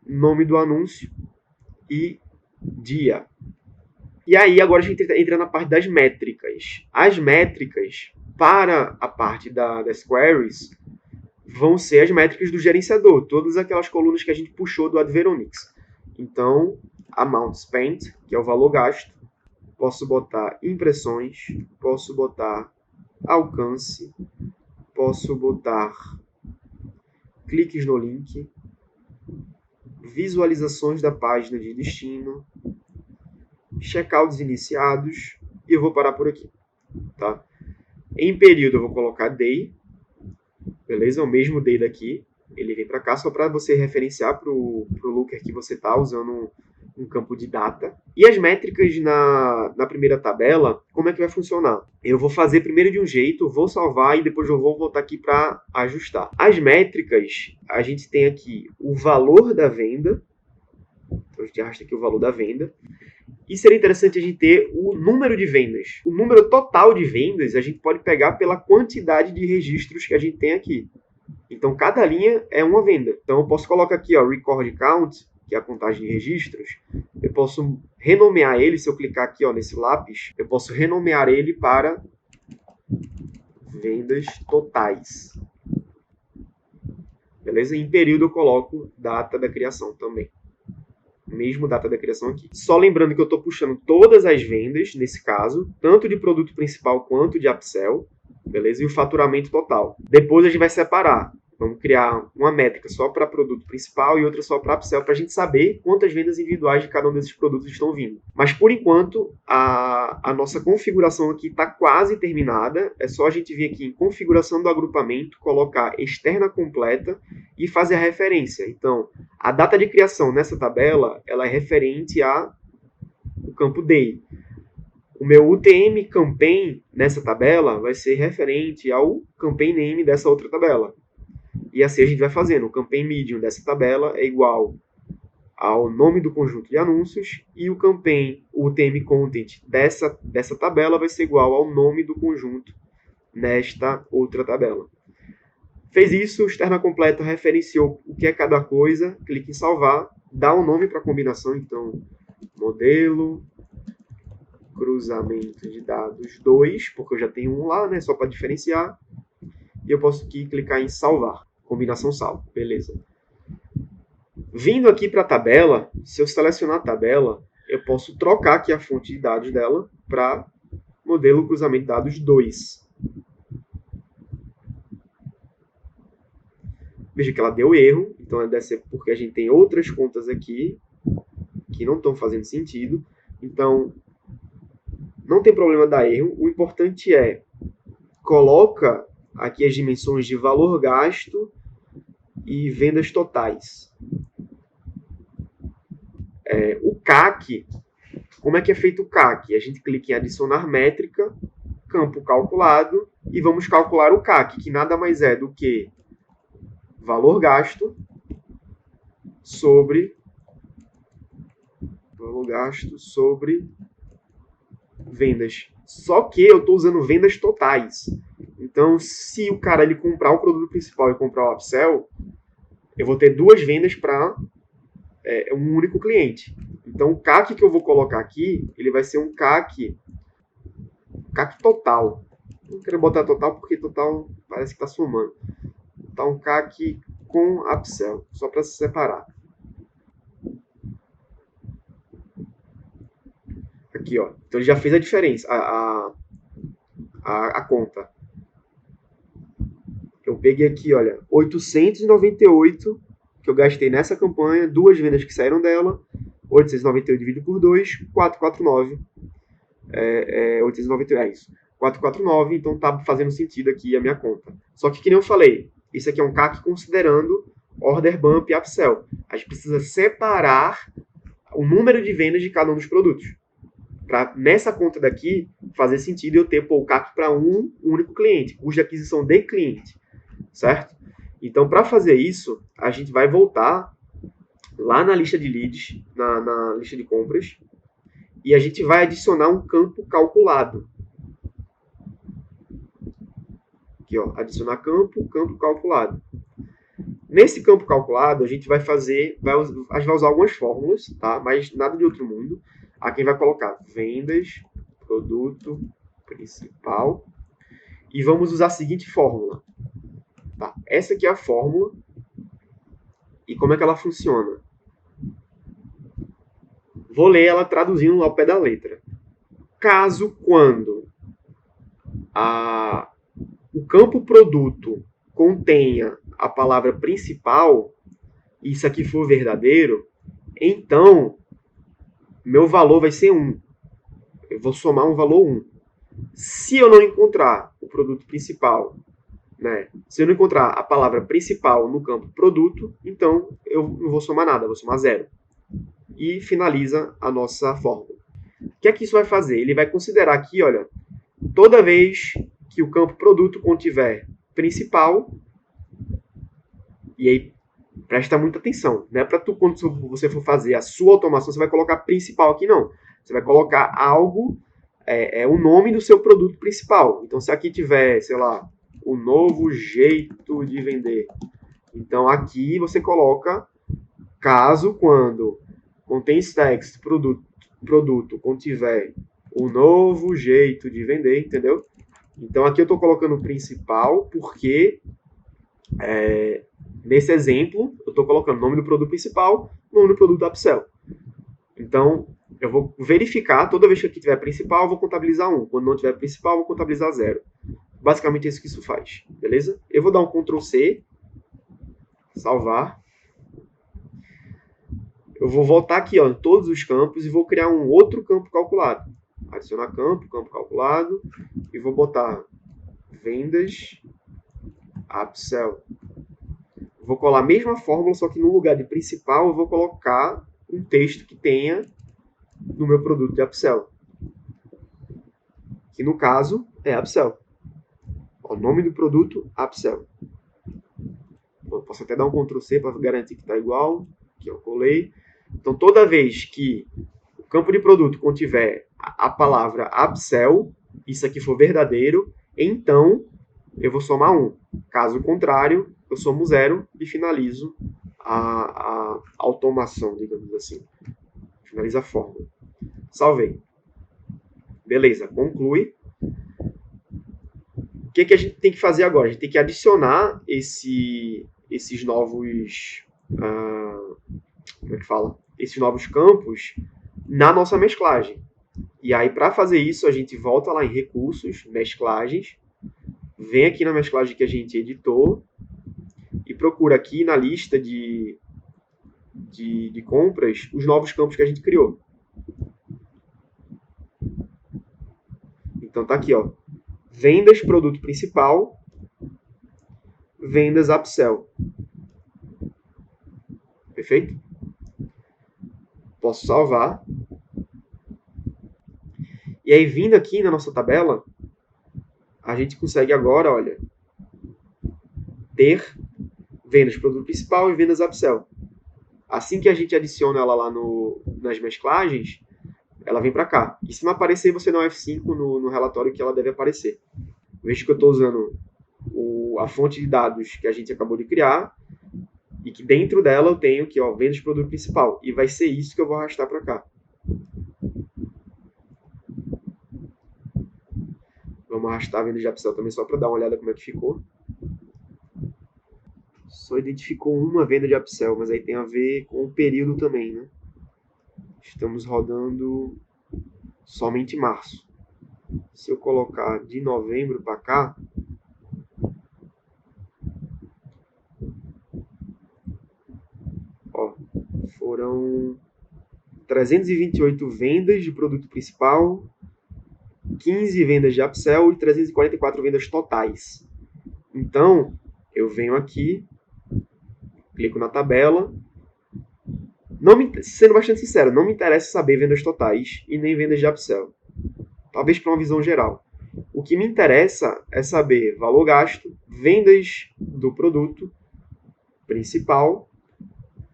nome do anúncio e dia. E aí agora a gente entra na parte das métricas. As métricas para a parte das queries vão ser as métricas do gerenciador, todas aquelas colunas que a gente puxou do Adveronix. Então, amount spent, que é o valor gasto, posso botar impressões, posso botar alcance, posso botar cliques no link, visualizações da página de destino, checkouts iniciados, e eu vou parar por aqui, tá? Em período eu vou colocar day, beleza? O mesmo day daqui, ele vem para cá só para você referenciar para o looker que você está usando um campo de data. E as métricas na primeira tabela, como é que vai funcionar? Eu vou fazer primeiro de um jeito, vou salvar e depois eu vou voltar aqui para ajustar. As métricas, a gente tem aqui o valor da venda, então a gente arrasta aqui o valor da venda. E seria interessante a gente ter o número de vendas. O número total de vendas a gente pode pegar pela quantidade de registros que a gente tem aqui. Então, cada linha é uma venda. Então, eu posso colocar aqui, ó, Record Count, que é a contagem de registros. Eu posso renomear ele, se eu clicar aqui, ó, nesse lápis, eu posso renomear ele para vendas totais. Beleza? Em período eu coloco data da criação também. Mesmo data da criação aqui. Só lembrando que eu estou puxando todas as vendas, nesse caso, tanto de produto principal quanto de upsell, beleza? E o faturamento total. Depois a gente vai separar. Vamos criar uma métrica só para produto principal e outra só para upsell, para a gente saber quantas vendas individuais de cada um desses produtos estão vindo. Mas, por enquanto, a nossa configuração aqui está quase terminada. É só a gente vir aqui em configuração do agrupamento, colocar externa completa e fazer a referência. Então, a data de criação nessa tabela, ela é referente ao campo day. O meu UTM campaign nessa tabela vai ser referente ao campaign name dessa outra tabela. E assim a gente vai fazendo. O campaign medium dessa tabela é igual ao nome do conjunto de anúncios e o UTM content dessa tabela vai ser igual ao nome do conjunto nesta outra tabela. Fez isso, externa completa referenciou o que é cada coisa, clique em salvar, dá um nome para a combinação, então modelo cruzamento de dados 2, porque eu já tenho um lá, né, só para diferenciar, e eu posso aqui clicar em salvar, combinação salvo, beleza. Vindo aqui para a tabela, se eu selecionar a tabela, eu posso trocar aqui a fonte de dados dela para modelo cruzamento de dados 2. Veja que ela deu erro, então deve ser porque a gente tem outras contas aqui que não estão fazendo sentido. Então, não tem problema dar erro. O importante é, coloca aqui as dimensões de valor gasto e vendas totais. O CAC, como é que é feito o CAC? A gente clica em adicionar métrica, campo calculado, e vamos calcular o CAC, que nada mais é do que valor gasto sobre vendas. Só que eu estou usando vendas totais. Então, se o cara ele comprar o produto principal e comprar o upsell, eu vou ter duas vendas para um único cliente. Então, o CAC que eu vou colocar aqui, ele vai ser um CAC total. Não quero botar total porque total parece que está somando. Tá um CAC com upsell, só para se separar. Aqui, ó. Então ele já fez a diferença, a conta. Eu peguei aqui, olha, 898 que eu gastei nessa campanha, duas vendas que saíram dela, 898 dividido por 2, 449. 898, é isso. 449, então tá fazendo sentido aqui a minha conta. Só que nem eu falei, isso aqui é um CAC considerando order bump e upsell. A gente precisa separar o número de vendas de cada um dos produtos. Para nessa conta daqui fazer sentido eu ter o CAC para um único cliente, custo de aquisição de cliente, certo? Então, para fazer isso, a gente vai voltar lá na lista de leads, na lista de compras, e a gente vai adicionar um campo calculado. Aqui, ó, adicionar campo calculado. Nesse campo calculado, a gente vai fazer, a gente vai usar algumas fórmulas, tá? Mas nada de outro mundo. Aqui vai colocar vendas, produto principal, e vamos usar a seguinte fórmula. Tá? Essa aqui é a fórmula, e como é que ela funciona? Vou ler ela traduzindo ao pé da letra. Caso quando o campo produto contenha a palavra principal, e isso aqui for verdadeiro, então meu valor vai ser 1. Eu vou somar um valor 1. Se eu não encontrar o produto principal, né? Se eu não encontrar a palavra principal no campo produto, então eu não vou somar nada, vou somar 0. E finaliza a nossa fórmula. O que é que isso vai fazer? Ele vai considerar aqui, olha, toda vez que o campo produto contiver principal, e aí presta muita atenção, não é para tu, quando você for fazer a sua automação, você vai colocar principal aqui, não. Você vai colocar algo, o nome do seu produto principal. Então, se aqui tiver, sei lá, o novo jeito de vender, então aqui você coloca, caso quando contém text produto contiver o novo jeito de vender, entendeu? Então aqui eu estou colocando o principal porque nesse exemplo eu estou colocando o nome do produto principal, nome do produto upsell. Então eu vou verificar, toda vez que aqui tiver principal eu vou contabilizar 1, quando não tiver principal eu vou contabilizar 0. Basicamente é isso que isso faz, beleza? Eu vou dar um Ctrl C, salvar. Eu vou voltar aqui, ó, em todos os campos e vou criar um outro campo calculado. Adicionar campo calculado, e vou botar vendas, upsell. Vou colar a mesma fórmula, só que no lugar de principal eu vou colocar um texto que tenha no meu produto de upsell. Que no caso é upsell. O nome do produto, upsell. Eu posso até dar um Ctrl C para garantir que está igual. Aqui eu colei. Então, toda vez que o campo de produto contiver a palavra upsell, isso aqui for verdadeiro, então eu vou somar 1. Caso contrário, eu somo 0 e finalizo a automação, digamos assim. Finaliza a fórmula. Salvei. Beleza, conclui. O que a gente tem que fazer agora? A gente tem que adicionar esses novos... como é que fala? Esses novos campos na nossa mesclagem. E aí, para fazer isso, a gente volta lá em recursos, mesclagens, vem aqui na mesclagem que a gente editou e procura aqui na lista de de compras os novos campos que a gente criou. Então tá aqui, ó, vendas produto principal, vendas upsell. Perfeito? Posso salvar. E aí, vindo aqui na nossa tabela, a gente consegue agora, olha, ter vendas produto principal e vendas upsell. Assim que a gente adiciona ela lá nas mesclagens, ela vem para cá. E se não aparecer, você dá um F5 no relatório que ela deve aparecer. Veja que eu estou usando a fonte de dados que a gente acabou de criar e que dentro dela eu tenho aqui, ó, vendas produto principal. E vai ser isso que eu vou arrastar para cá. Vamos arrastar a venda de upsell também só para dar uma olhada como é que ficou. Só identificou uma venda de upsell, mas aí tem a ver com o período também, né? Estamos rodando somente março. Se eu colocar de novembro para cá, ó, foram 328 vendas de produto principal, 15 vendas de upsell e 344 vendas totais. Então, eu venho aqui, clico na tabela. Sendo bastante sincero, não me interessa saber vendas totais e nem vendas de upsell. Talvez para uma visão geral. O que me interessa é saber valor gasto, vendas do produto principal,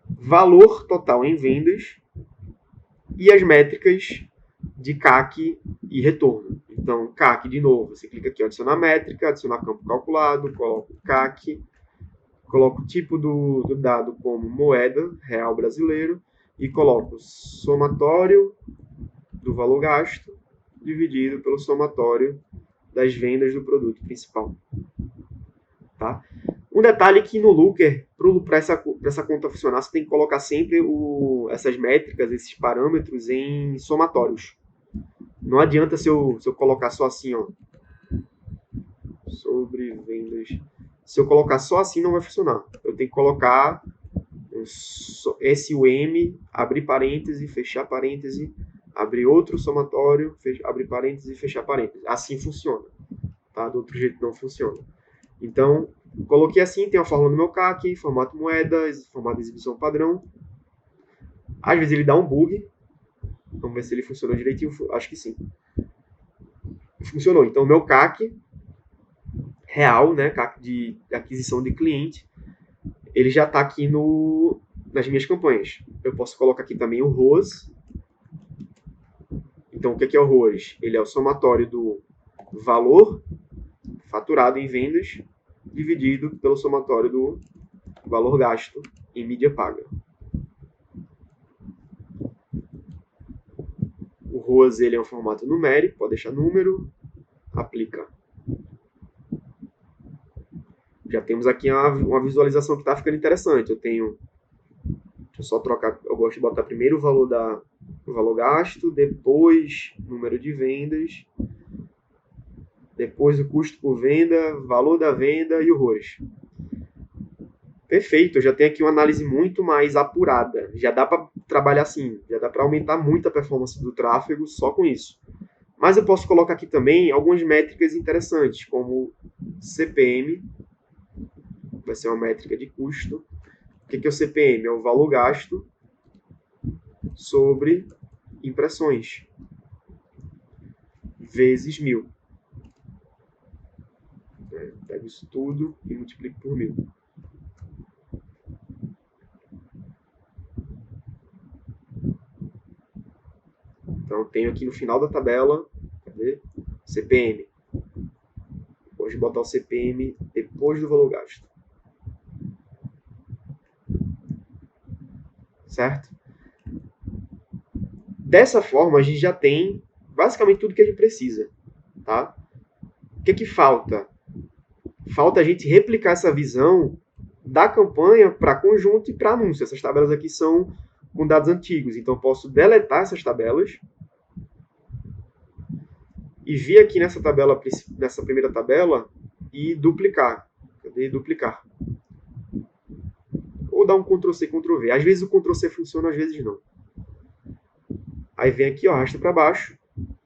valor total em vendas e as métricas de CAC e retorno. Então, CAC, de novo, você clica aqui, adicionar métrica, adicionar campo calculado, coloca o CAC, coloco o tipo do dado como moeda, real brasileiro, e coloco somatório do valor gasto dividido pelo somatório das vendas do produto principal. Tá? Um detalhe que no Looker, para essa conta funcionar, você tem que colocar sempre essas métricas, esses parâmetros em somatórios. Não adianta se eu colocar só assim, ó, sobre vendas. Se eu colocar só assim, não vai funcionar. Eu tenho que colocar SUM, abrir parêntese, fechar parêntese, abrir outro somatório, abrir parêntese e fechar parêntese. Assim funciona. Tá? Do outro jeito não funciona. Então, coloquei assim, tem a fórmula no meu CAC, formato moeda, formato de exibição padrão. Às vezes ele dá um bug. Vamos ver se ele funcionou direitinho. Acho que sim. Funcionou. Então, o meu CAC real, né, CAC de aquisição de cliente, ele já está aqui nas minhas campanhas. Eu posso colocar aqui também o ROAS. Então, o que é o ROAS? Ele é o somatório do valor faturado em vendas dividido pelo somatório do valor gasto em mídia paga. O ROAS ele é um formato numérico, pode deixar número, aplica. Já temos aqui uma visualização que está ficando interessante. Deixa eu só trocar, eu gosto de botar primeiro o valor gasto, depois número de vendas, depois o custo por venda, valor da venda e o ROAS. Perfeito, eu já tenho aqui uma análise muito mais apurada. Já dá para trabalhar assim, já dá para aumentar muito a performance do tráfego só com isso. Mas eu posso colocar aqui também algumas métricas interessantes, como CPM, vai ser uma métrica de custo. O que é o CPM? É o valor gasto sobre impressões, vezes 1000. Pego isso tudo e multiplico por 1000. Então, tenho aqui no final da tabela, cadê? CPM. Depois de botar o CPM depois do valor gasto. Certo? Dessa forma, a gente já tem basicamente tudo que a gente precisa. Tá? O que falta? Falta a gente replicar essa visão da campanha para conjunto e para anúncio. Essas tabelas aqui são com dados antigos, então eu posso deletar essas tabelas e vir aqui nessa primeira tabela e duplicar. Cadê duplicar? Ou dar um Ctrl+C, Ctrl+V. Às vezes o Ctrl+C funciona, às vezes não. Aí vem aqui, ó, arrasta para baixo.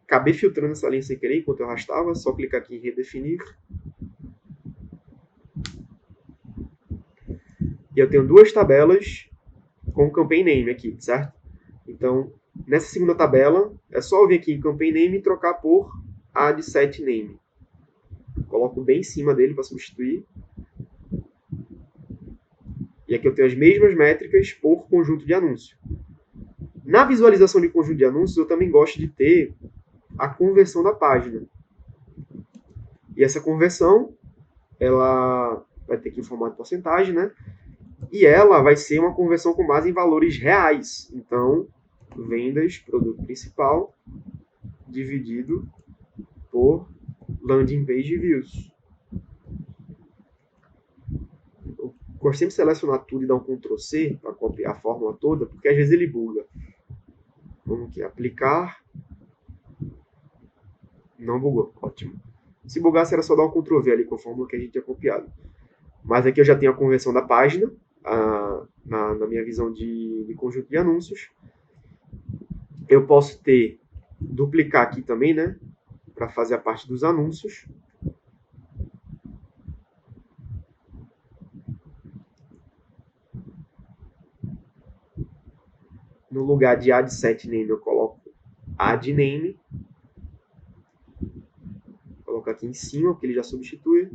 Acabei filtrando essa linha sem querer enquanto eu arrastava. Só clicar aqui em redefinir. E eu tenho duas tabelas com campaign name aqui, certo? Então, nessa segunda tabela, é só eu vir aqui em campaign name e trocar por add set name. Coloco bem em cima dele para substituir. E aqui eu tenho as mesmas métricas por conjunto de anúncio. Na visualização de conjunto de anúncios, eu também gosto de ter a conversão da página. E essa conversão, ela vai ter que informar de porcentagem, né? E ela vai ser uma conversão com base em valores reais. Então, vendas, produto principal, dividido por landing page views. Eu gosto sempre de selecionar tudo e dar um Ctrl+C para copiar a fórmula toda, porque às vezes ele buga. Vamos aqui, aplicar. Não bugou, ótimo. Se bugasse era só dar um Ctrl+V ali com a fórmula que a gente tinha copiado. Mas aqui eu já tenho a conversão da página, na minha visão de conjunto de anúncios. Eu posso duplicar aqui também, né? Para fazer a parte dos anúncios. No lugar de add set name, eu coloco add name. Vou colocar aqui em cima, porque ele já substitui.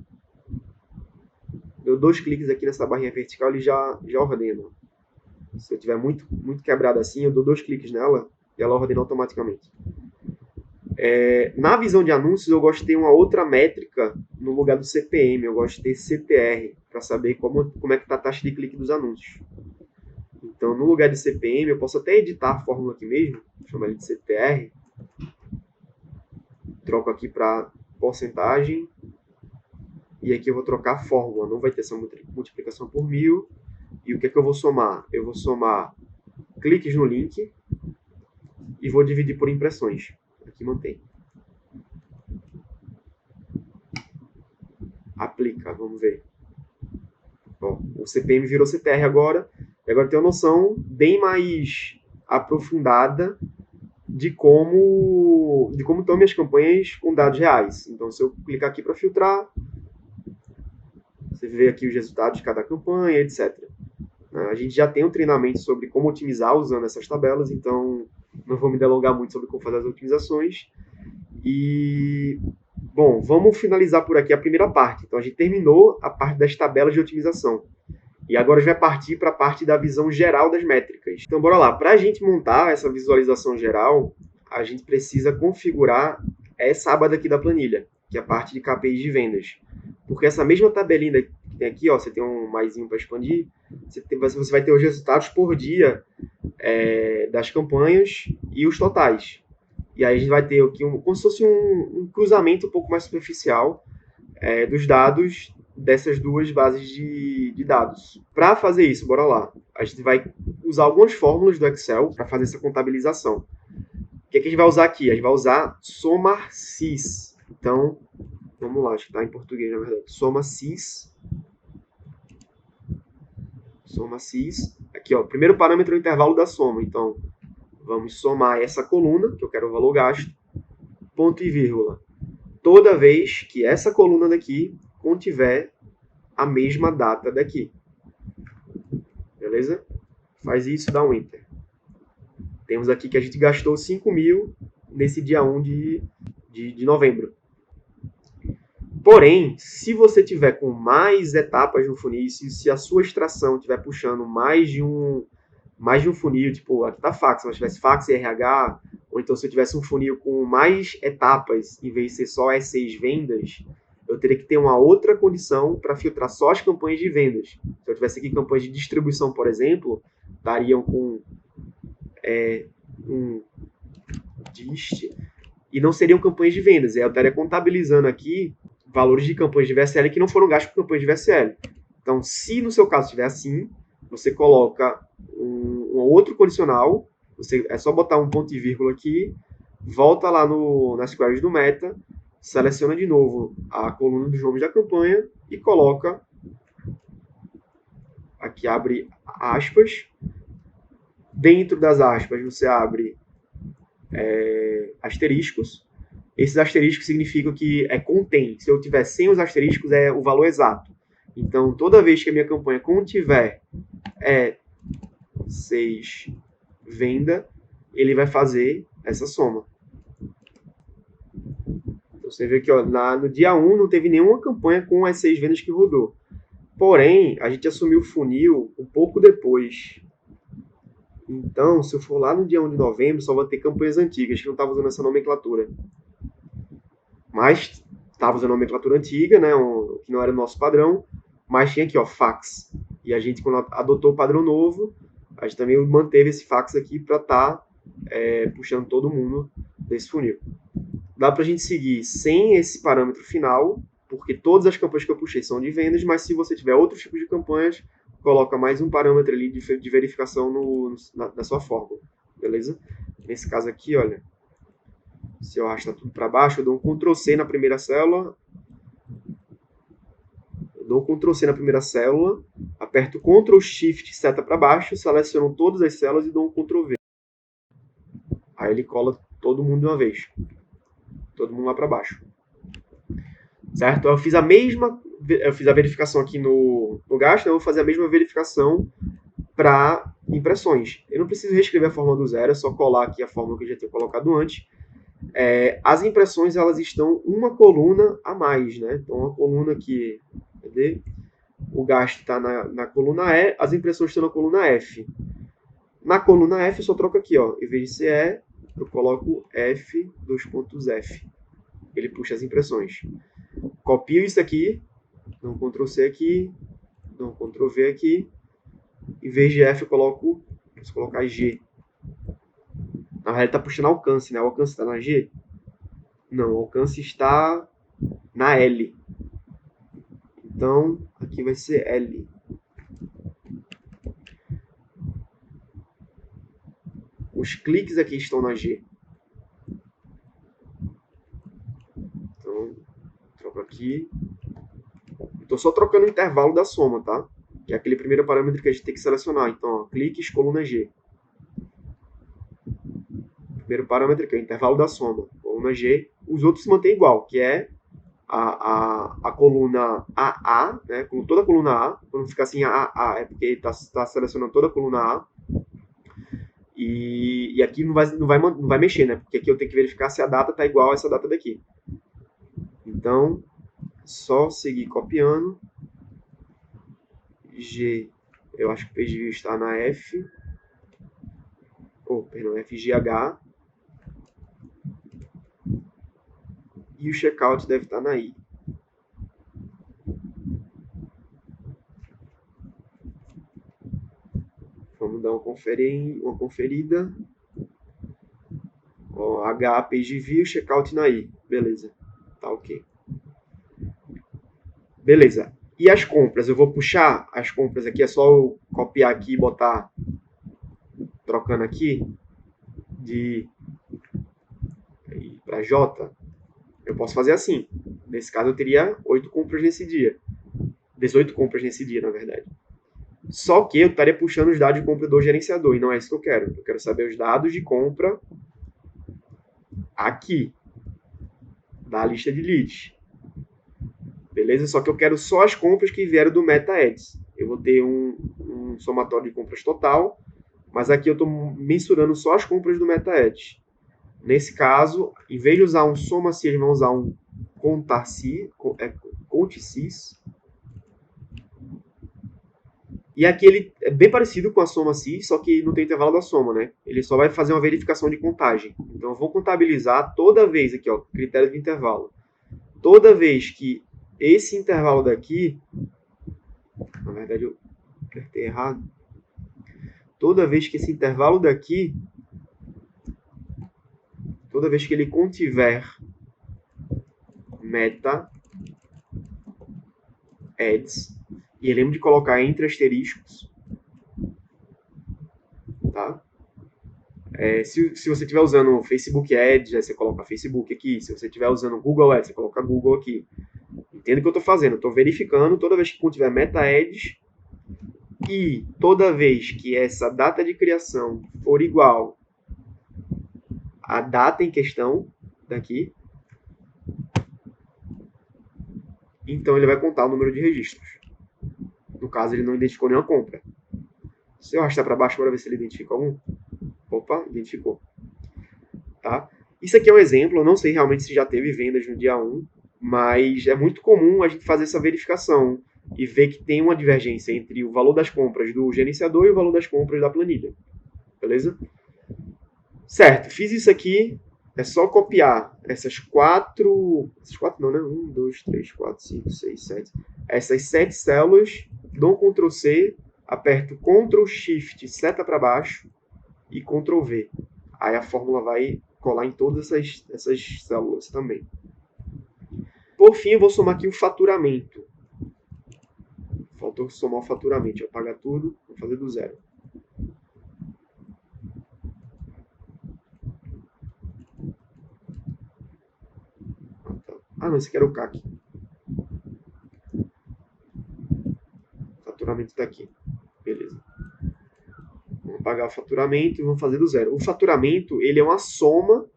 Deu 2 cliques aqui nessa barrinha vertical, ele já ordena. Se eu tiver muito quebrado assim, eu dou 2 cliques nela e ela ordena automaticamente. Na visão de anúncios, eu gosto de ter uma outra métrica no lugar do CPM. Eu gosto de ter CTR, para saber como é que está a taxa de clique dos anúncios. Então, no lugar de CPM, eu posso até editar a fórmula aqui mesmo, chamar ele de CTR. Troco aqui para porcentagem. E aqui eu vou trocar a fórmula, não vai ter essa multiplicação por 1000. E o que é que eu vou somar? Eu vou somar cliques no link e vou dividir por impressões. Aqui mantém. Aplica, vamos ver. Ó, o CPM virou CTR agora. E agora tem uma noção bem mais aprofundada de como estão minhas campanhas com dados reais. Então, se eu clicar aqui para filtrar, você vê aqui os resultados de cada campanha, etc. A gente já tem um treinamento sobre como otimizar usando essas tabelas, então não vou me delongar muito sobre como fazer as otimizações. E, bom, vamos finalizar por aqui a primeira parte. Então, a gente terminou a parte das tabelas de otimização. E agora a gente vai partir para a parte da visão geral das métricas. Então, bora lá. Para a gente montar essa visualização geral, a gente precisa configurar essa aba daqui da planilha, que é a parte de KPIs de vendas. Porque essa mesma tabelinha que tem aqui, ó, você tem um maisinho para expandir, você vai ter os resultados por dia das campanhas e os totais. E aí a gente vai ter aqui como se fosse um cruzamento um pouco mais superficial dos dados dessas duas bases de dados. Para fazer isso, bora lá. A gente vai usar algumas fórmulas do Excel para fazer essa contabilização. O que a gente vai usar aqui? A gente vai usar SomaSys. Então, vamos lá, acho que está em português, na verdade. SomaSys. SomaSys. Aqui, ó, primeiro parâmetro é o intervalo da soma. Então, vamos somar essa coluna, que eu quero o valor gasto, ponto e vírgula. Toda vez que essa coluna daqui contiver a mesma data daqui. Beleza? Faz isso, dá um Enter. Temos aqui que a gente gastou 5.000 nesse dia 1 de novembro. Porém, se você tiver com mais etapas no funil, se a sua extração estiver puxando mais de um funil, tipo, aqui está fax, mas tivesse fax e RH, ou então se eu tivesse um funil com mais etapas, em vez de ser só as 6 vendas, eu teria que ter uma outra condição para filtrar só as campanhas de vendas. Se eu tivesse aqui campanhas de distribuição, por exemplo, estariam com um dist, e não seriam campanhas de vendas. Eu estaria contabilizando aqui valores de campanhas de VSL que não foram gastos com campanhas de VSL. Então, se no seu caso estiver assim, você coloca um outro condicional, é só botar um ponto e vírgula aqui, volta lá nas queries do Meta, seleciona de novo a coluna dos nomes da campanha e coloca, aqui abre aspas. Dentro das aspas, você abre asteriscos. Esses asteriscos significam que contém. Se eu tiver sem os asteriscos, é o valor exato. Então, toda vez que a minha campanha contiver 6 venda, ele vai fazer essa soma. Então, você vê que no dia 1 não teve nenhuma campanha com as 6 vendas que rodou. Porém, a gente assumiu o funil um pouco depois. Então, se eu for lá no dia 1 de novembro, só vai ter campanhas antigas que não estavam usando essa nomenclatura. Mas estava usando a nomenclatura antiga, né, que não era o nosso padrão, mas tinha aqui, fax. E a gente, quando adotou o padrão novo, a gente também manteve esse fax aqui para estar puxando todo mundo desse funil. Dá para a gente seguir sem esse parâmetro final, porque todas as campanhas que eu puxei são de vendas, mas se você tiver outros tipos de campanhas, coloca mais um parâmetro ali de verificação na sua fórmula, beleza? Nesse caso aqui, olha, se eu arrastar tudo para baixo, eu dou um Ctrl C na primeira célula, aperto Ctrl Shift seta para baixo, seleciono todas as células e dou um Ctrl V. Aí ele cola todo mundo de uma vez. Todo mundo lá para baixo. Certo? Eu fiz a verificação aqui no gasto, eu vou fazer a mesma verificação para impressões. Eu não preciso reescrever a fórmula do zero, é só colar aqui a fórmula que eu já tinha colocado antes. As impressões, elas estão uma coluna a mais, né? Então, uma coluna aqui, cadê? O gasto está na coluna E, as impressões estão na coluna F. Na coluna F, eu só troco aqui, em vez de ser E, eu coloco F, 2 pontos F. Ele puxa as impressões. Copio isso aqui, dou um Ctrl C aqui, dou um Ctrl V aqui. Em vez de F, eu posso colocar G. Na realidade, está puxando alcance, né? O alcance está na G? Não, o alcance está na L. Então, aqui vai ser L. Os cliques aqui estão na G. Então, troco aqui. Estou só trocando o intervalo da soma, tá? Que é aquele primeiro parâmetro que a gente tem que selecionar. Então, cliques, coluna G. Primeiro parâmetro aqui é o intervalo da soma, coluna G. Os outros se mantêm igual, que é a coluna AA, né? Toda a coluna A. Quando fica assim AA, é porque está selecionando toda a coluna A. E aqui não vai mexer, né? Porque aqui eu tenho que verificar se a data está igual a essa data daqui. Então, só seguir copiando. G, eu acho que o page view está na F. Perdão, FGH. E o checkout deve estar na I. Vamos dar uma conferida. H, page view, checkout na I. Beleza. Tá ok. Beleza. E as compras? Eu vou puxar as compras aqui. É só eu copiar aqui e botar, trocando aqui, de para J. Eu posso fazer assim. Nesse caso, eu teria 8 compras nesse dia. 18 compras nesse dia, na verdade. Só que eu estaria puxando os dados de compra do gerenciador, e não é isso que eu quero. Eu quero saber os dados de compra aqui, da lista de leads. Beleza? Só que eu quero só as compras que vieram do MetaAds. Eu vou ter um somatório de compras total, mas aqui eu estou mensurando só as compras do MetaAds. Nesse caso, em vez de usar um soma-se, eles vão usar um conte-sis. E aqui ele é bem parecido com a soma-se, só que não tem intervalo da soma, né? Ele só vai fazer uma verificação de contagem. Então, eu vou contabilizar toda vez aqui, critério de intervalo. Toda vez que esse intervalo daqui, na verdade eu apertei errado. Toda vez que esse intervalo daqui, toda vez que ele contiver meta ads, e lembro de colocar entre asteriscos, tá? Se você estiver usando o Facebook Ads, você coloca Facebook aqui. Se você estiver usando o Google Ads, você coloca Google aqui. Entenda o que eu estou fazendo. Eu estou verificando toda vez que contiver meta ads, E toda vez que essa data de criação for igual à data em questão, daqui, então ele vai contar o número de registros. No caso, ele não identificou nenhuma compra. Se eu arrastar para baixo para ver se ele identifica algum. Opa, identificou. Tá? Isso aqui é um exemplo, eu não sei realmente se já teve vendas no dia 1, mas é muito comum a gente fazer essa verificação e ver que tem uma divergência entre o valor das compras do gerenciador e o valor das compras da planilha. Beleza? Certo, fiz isso aqui. É só copiar essas quatro não, né? 1, 2, 3, 4, 5, 6, 7. Essas 7 células, dou um Ctrl C, aperto Ctrl Shift, seta para baixo e Ctrl V. Aí a fórmula vai colar em todas essas células também. Por fim, eu vou somar aqui o faturamento. Faltou somar o faturamento. Vou apagar tudo, vou fazer do zero. Ah, não, esse aqui era o CAC. O faturamento está aqui. Beleza. Vamos apagar o faturamento e vamos fazer do zero. O faturamento, ele é uma soma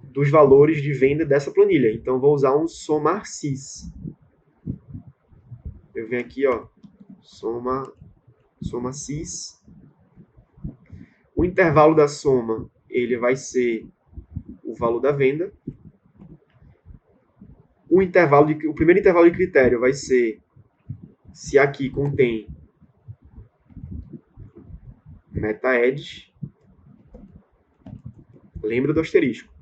dos valores de venda dessa planilha. Então, vou usar um somar cis. Eu venho aqui, ó, soma cis. O intervalo da soma, ele vai ser o valor da venda. O primeiro intervalo de critério vai ser se aqui contém meta-edge. Lembra do asterisco.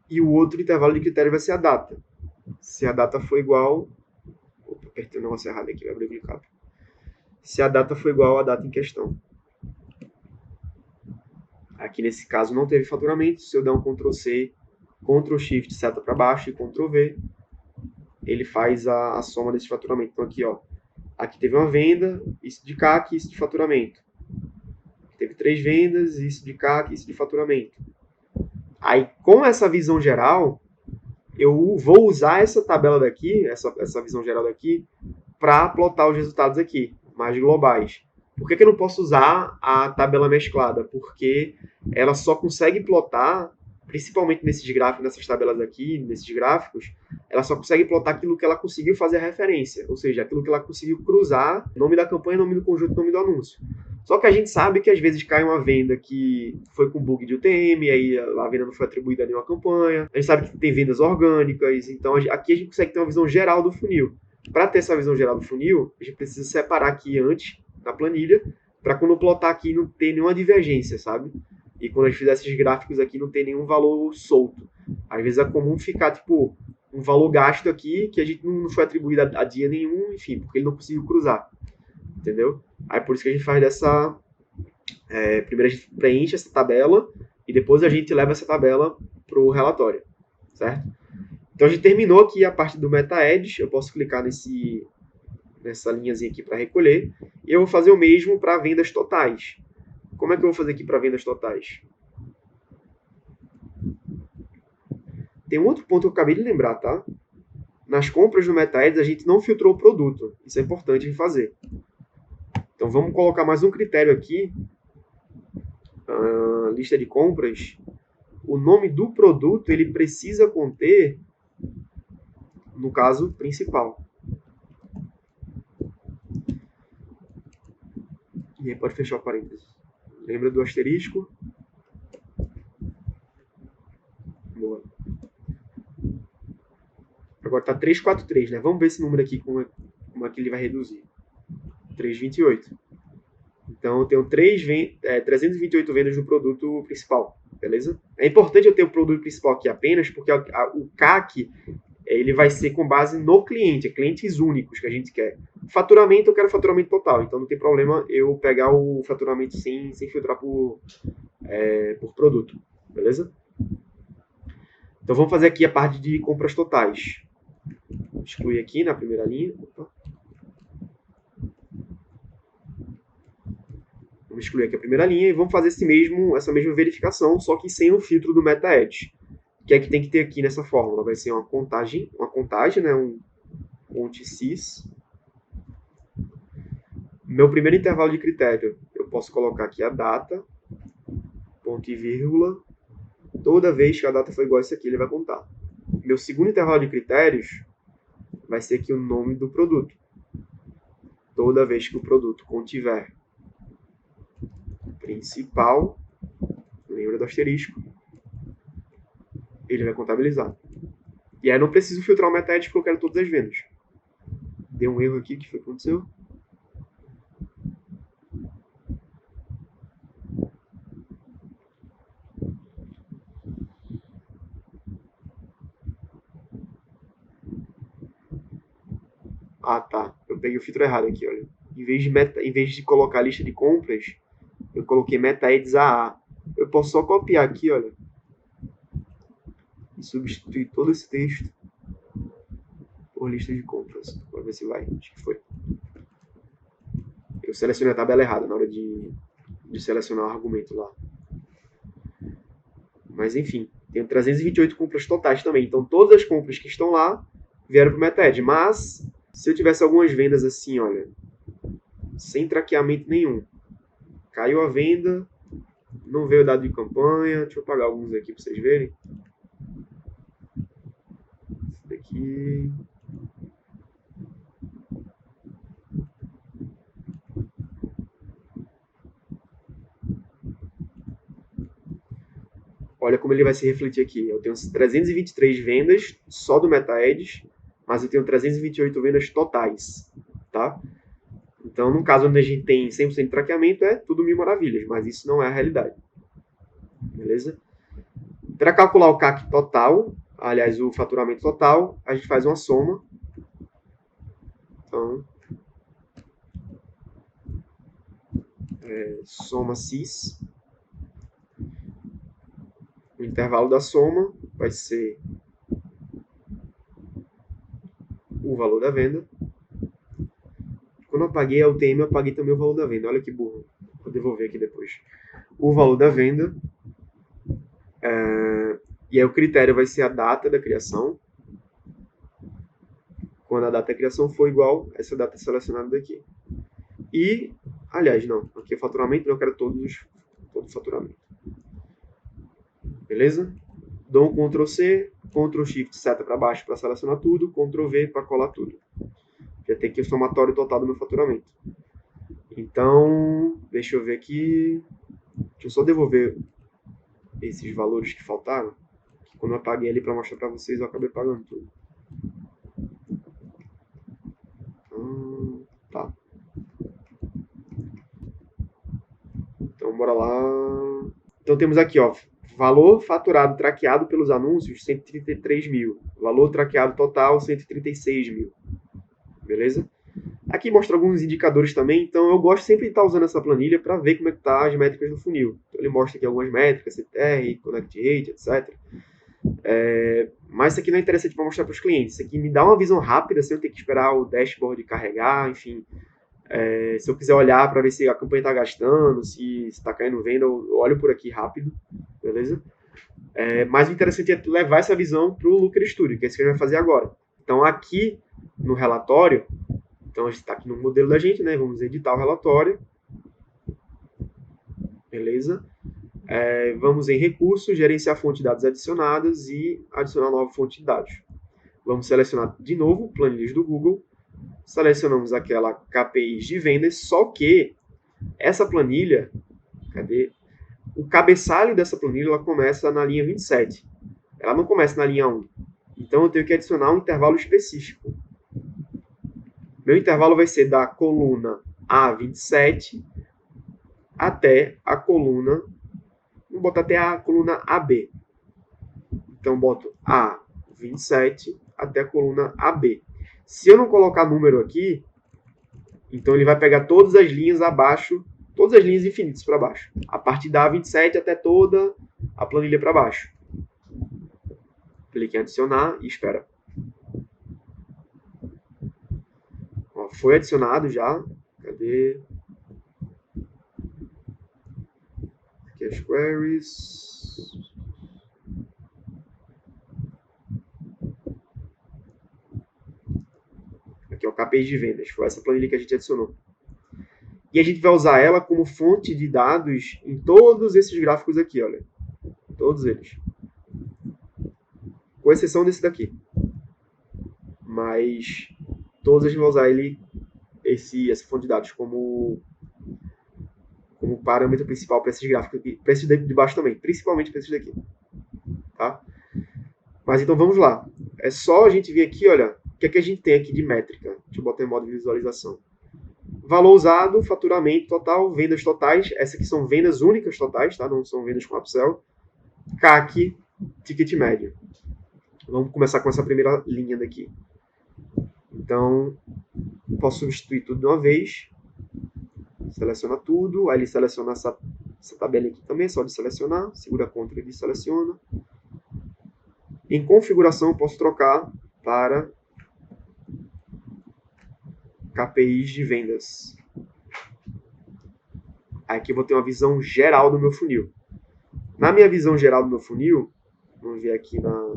E o outro intervalo de critério vai ser a data. Se a data for igual... Opa, apertei o negócio errado aqui, vai abrir o clicado. Se a data for igual à data em questão. Aqui nesse caso não teve faturamento. Se eu der um Ctrl C, Ctrl Shift, seta para baixo e Ctrl V, ele faz a soma desse faturamento. Então aqui, ó, aqui teve uma venda, isso de CAC, isso de faturamento. Teve 3 vendas, isso de CAC, isso de faturamento. Aí, com essa visão geral, eu vou usar essa tabela daqui, essa visão geral daqui, para plotar os resultados aqui, mais globais. Por que eu não posso usar a tabela mesclada? Porque ela só consegue plotar, principalmente nesses gráficos, nessas tabelas aqui, nesses gráficos, ela só consegue plotar aquilo que ela conseguiu fazer a referência, ou seja, aquilo que ela conseguiu cruzar, nome da campanha, nome do conjunto, nome do anúncio. Só que a gente sabe que às vezes cai uma venda que foi com bug de UTM, aí a venda não foi atribuída a nenhuma campanha. A gente sabe que tem vendas orgânicas, então aqui a gente consegue ter uma visão geral do funil. Para ter essa visão geral do funil, a gente precisa separar aqui antes, na planilha, para quando plotar aqui não ter nenhuma divergência, sabe? E quando a gente fizer esses gráficos aqui não ter nenhum valor solto. Às vezes é comum ficar, tipo, um valor gasto aqui que a gente não foi atribuído a dia nenhum, enfim, porque ele não conseguiu cruzar. Entendeu? Aí por isso que a gente faz dessa... primeiro a gente preenche essa tabela e depois a gente leva essa tabela para o relatório, certo? Então a gente terminou aqui a parte do meta-edge. Eu posso clicar nessa linhazinha aqui para recolher. E eu vou fazer o mesmo para vendas totais. Como é que eu vou fazer aqui para vendas totais? Tem um outro ponto que eu acabei de lembrar, tá? Nas compras do meta-edge a gente não filtrou o produto. Isso é importante de fazer. Então vamos colocar mais um critério aqui. Lista de compras. O nome do produto ele precisa conter, no caso, principal. E aí pode fechar o parênteses. Lembra do asterisco? Boa. Agora está 343, né? Vamos ver esse número aqui, como é que ele vai reduzir. 328. Então, eu tenho 328 vendas no produto principal, beleza? É importante eu ter o produto principal aqui apenas, porque o CAC ele vai ser com base no cliente, clientes únicos que a gente quer. Faturamento, eu quero faturamento total, então não tem problema eu pegar o faturamento sem filtrar por produto, beleza? Então, vamos fazer aqui a parte de compras totais. Vou excluir aqui na primeira linha. Opa. Vamos excluir aqui a primeira linha e vamos fazer essa mesma verificação, só que sem o filtro do meta-edge. O que é que tem que ter aqui nessa fórmula? Vai ser uma contagem, né? um fonte sys. Meu primeiro intervalo de critério, eu posso colocar aqui a data, ponto e vírgula. Toda vez que a data for igual a isso aqui, ele vai contar. Meu segundo intervalo de critérios vai ser aqui o nome do produto. Toda vez que o produto contiver principal, lembra do asterisco, ele vai contabilizar. E aí eu não preciso filtrar o meta-edit porque eu quero todas as vendas. Deu um erro aqui, o que foi que aconteceu? Ah, tá. Eu peguei o filtro errado aqui, olha. Em vez de colocar a lista de compras, eu coloquei meta-edits AA. Eu posso só copiar aqui, olha, e substituir todo esse texto por lista de compras. Vamos ver se vai. Acho que foi. Eu selecionei a tabela errada na hora de selecionar o argumento lá. Mas enfim, tenho 328 compras totais também. Então todas as compras que estão lá vieram para o MetaEd. Mas se eu tivesse algumas vendas assim, olha, sem traqueamento nenhum, caiu a venda, não veio o dado de campanha. Deixa eu apagar alguns aqui para vocês verem. Esse daqui. Olha como ele vai se refletir aqui. Eu tenho 323 vendas só do MetaEds, mas eu tenho 328 vendas totais, tá? Então, no caso onde a gente tem 100% de traqueamento, é tudo mil maravilhas, mas isso não é a realidade. Beleza? Para calcular o CAC total, aliás, o faturamento total, a gente faz uma soma. Então, soma sys. O intervalo da soma vai ser o valor da venda. Quando eu apaguei a UTM, eu apaguei também o valor da venda. Olha que burro. Vou devolver aqui depois. O valor da venda. E aí o critério vai ser a data da criação. Quando a data da criação for igual a essa data selecionada daqui. E, aliás, não. Aqui é faturamento, não, eu quero todo o faturamento. Beleza? Dou um Ctrl C, Ctrl Shift seta para baixo para selecionar tudo, Ctrl V para colar tudo. Já tem aqui o somatório total do meu faturamento. Então, deixa eu ver aqui. Deixa eu só devolver esses valores que faltaram. Que quando eu apaguei ali para mostrar para vocês, eu acabei pagando tudo. Tá. Então, bora lá. Então, temos aqui, ó, valor faturado traqueado pelos anúncios, 133 mil. Valor traqueado total, 136 mil. Beleza? Aqui mostra alguns indicadores também, então eu gosto sempre de estar usando essa planilha para ver como é que tá as métricas do funil. Então, ele mostra aqui algumas métricas, CTR, Connect Rate, etc. Mas isso aqui não é interessante para mostrar para os clientes. Isso aqui me dá uma visão rápida, sem eu ter que esperar o dashboard carregar, enfim. Se eu quiser olhar para ver se a campanha está gastando, se está caindo venda, eu olho por aqui rápido, beleza? Mas o interessante é levar essa visão para o Looker Studio, que é isso que a gente vai fazer agora. Então, aqui no relatório, então a gente está aqui no modelo da gente, né? Vamos editar o relatório. Beleza? Vamos em recursos, gerenciar fonte de dados adicionadas e adicionar nova fonte de dados. Vamos selecionar de novo planilhas do Google. Selecionamos aquela KPIs de vendas, só que essa planilha, cadê? O cabeçalho dessa planilha ela começa na linha 27. Ela não começa na linha 1. Então eu tenho que adicionar um intervalo específico. Meu intervalo vai ser da coluna A27 até a coluna, vou botar até a coluna AB. Então boto A27 até a coluna AB. Se eu não colocar número aqui, então ele vai pegar todas as linhas abaixo, todas as linhas infinitas para baixo. A partir da A27 até toda a planilha para baixo. Clique em adicionar e espera. Ó, foi adicionado já. Cadê? Aqui as queries. Aqui, ó, KPIs de vendas. Foi essa planilha que a gente adicionou. E a gente vai usar ela como fonte de dados em todos esses gráficos aqui, olha. Todos eles. Com exceção desse daqui. Mas todos a gente vai usar essa fonte de dados como parâmetro principal para esses gráficos aqui. Para esses de baixo também. Principalmente para esses daqui. Tá? Mas então vamos lá. É só a gente vir aqui, olha, o que é que a gente tem aqui de métrica. Deixa eu botar em modo de visualização. Valor usado, faturamento total, vendas totais. Essas aqui são vendas únicas totais, tá? Não são vendas com upsell. CAC, ticket médio. Vamos começar com essa primeira linha daqui. Então, posso substituir tudo de uma vez. Seleciona tudo. Aí ele seleciona essa tabela aqui também, só de selecionar. Segura CTRL e seleciona. Em configuração, eu posso trocar para KPIs de vendas. Aqui eu vou ter uma visão geral do meu funil. Na minha visão geral do meu funil, vamos ver aqui na...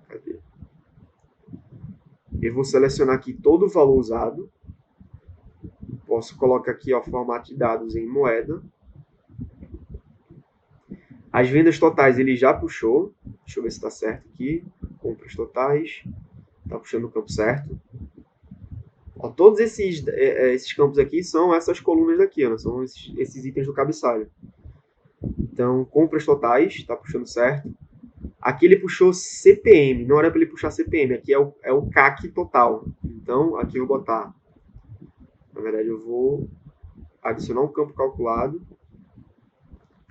Cadê? Eu vou selecionar aqui todo o valor usado. Posso colocar aqui, ó, formato de dados em moeda. As vendas totais ele já puxou. Deixa eu ver se está certo aqui. Compras totais. Está puxando o campo certo. Ó, todos esses campos aqui são essas colunas daqui, ó, são esses itens do cabeçalho. Então, compras totais, está puxando certo. Aqui ele puxou CPM, não era para ele puxar CPM, aqui é o CAC total. Então, aqui eu vou botar, na verdade eu vou adicionar um campo calculado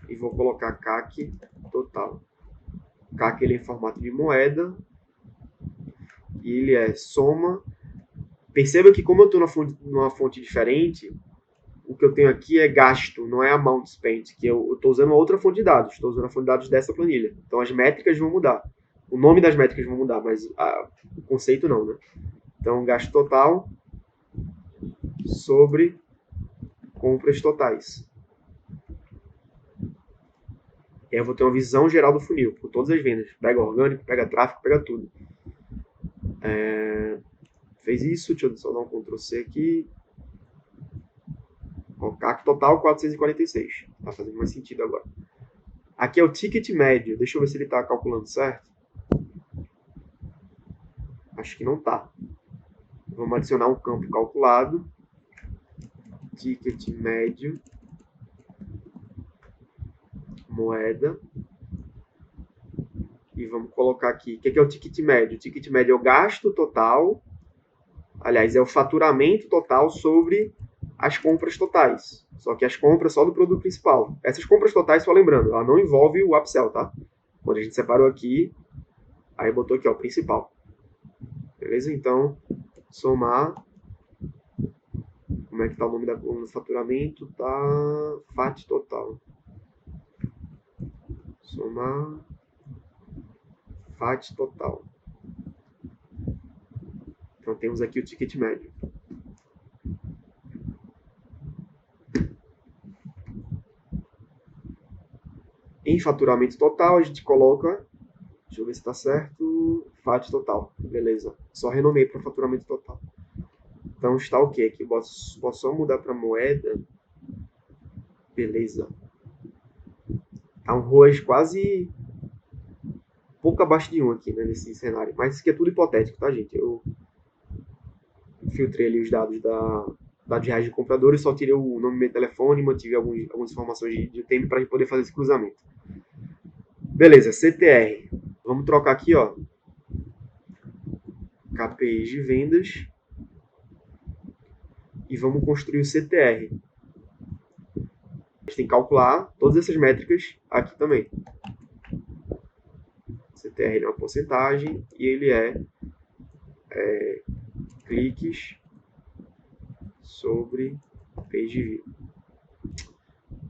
e vou colocar CAC total. CAC ele é em formato de moeda e ele é soma. Perceba que como eu estou numa fonte diferente, o que eu tenho aqui é gasto, não é amount spent, que eu estou usando outra fonte de dados, estou usando a fonte de dados dessa planilha. Então as métricas vão mudar. O nome das métricas vão mudar, mas o conceito não, né? Então, gasto total sobre compras totais. E aí eu vou ter uma visão geral do funil, por todas as vendas. Pega orgânico, pega tráfego, pega tudo. Fez isso, deixa eu só dar um Ctrl C aqui. O CAC total 446. Tá fazendo mais sentido agora. Aqui é o ticket médio. Deixa eu ver se ele está calculando certo. Acho que não está. Vamos adicionar um campo calculado. Ticket médio. Moeda. E vamos colocar aqui. O que é o ticket médio? O ticket médio é o gasto total. Aliás, é o faturamento total sobre as compras totais. Só que as compras só do produto principal. Essas compras totais, só lembrando, ela não envolve o upsell, tá? Quando a gente separou aqui, aí botou aqui, ó, principal. Beleza? Então, somar. Como é que tá o nome da coluna do faturamento? Tá FAT total. Somar FAT total. Então, temos aqui o ticket médio. Em faturamento total, a gente coloca, deixa eu ver se está certo, FAT total. Beleza. Só renomei para faturamento total. Então está ok aqui. Posso só mudar para moeda. Beleza. Tá um ROAS quase pouco abaixo de 1 aqui, né, nesse cenário. Mas isso aqui é tudo hipotético, tá, gente? Eu filtrei ali os dados dados reais de comprador e só tirei o nome e meu telefone e mantive algumas informações de tempo para a gente poder fazer esse cruzamento. Beleza, CTR. Vamos trocar aqui, ó. KPIs de vendas. E vamos construir o CTR. A gente tem que calcular todas essas métricas aqui também. CTR é uma porcentagem e ele é cliques sobre page view.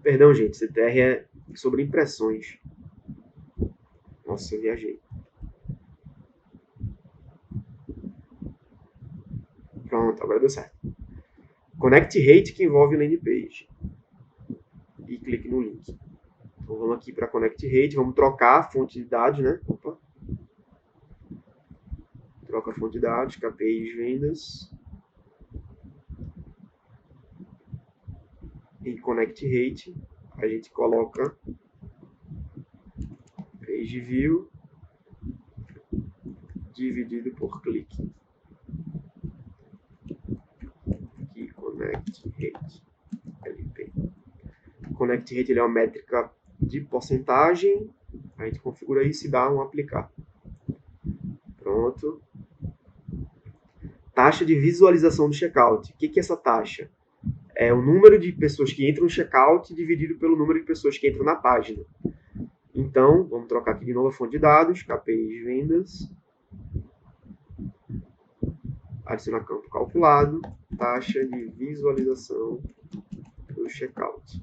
Perdão, gente, CTR é sobre impressões. Nossa, eu viajei. Pronto, agora deu certo. Connect Rate que envolve landing page. E clique no link. Então vamos aqui para Connect Rate, vamos trocar a fonte de dados, né? Opa. Troca a fonte de dados, KPIs vendas. em Connect Rate, a gente coloca Page View dividido por clique. Aqui, Connect Rate, LP. Connect Rate ele é uma métrica de porcentagem. A gente configura isso e dá um aplicar. Pronto. Taxa de visualização do checkout. O que é essa taxa? É o número de pessoas que entram no checkout dividido pelo número de pessoas que entram na página. Então, vamos trocar aqui de novo a fonte de dados, KPI de vendas. Adicionar campo calculado, taxa de visualização do checkout.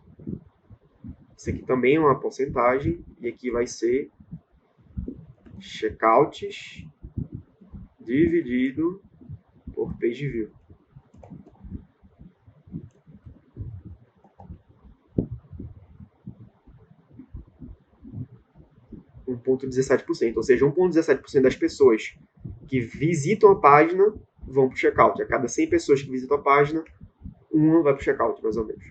Isso aqui também é uma porcentagem, e aqui vai ser checkouts dividido por page view. Um 1,17%, ou seja, 1,17% das pessoas que visitam a página vão para o checkout. A cada 100 pessoas que visitam a página, uma vai para o checkout, mais ou menos.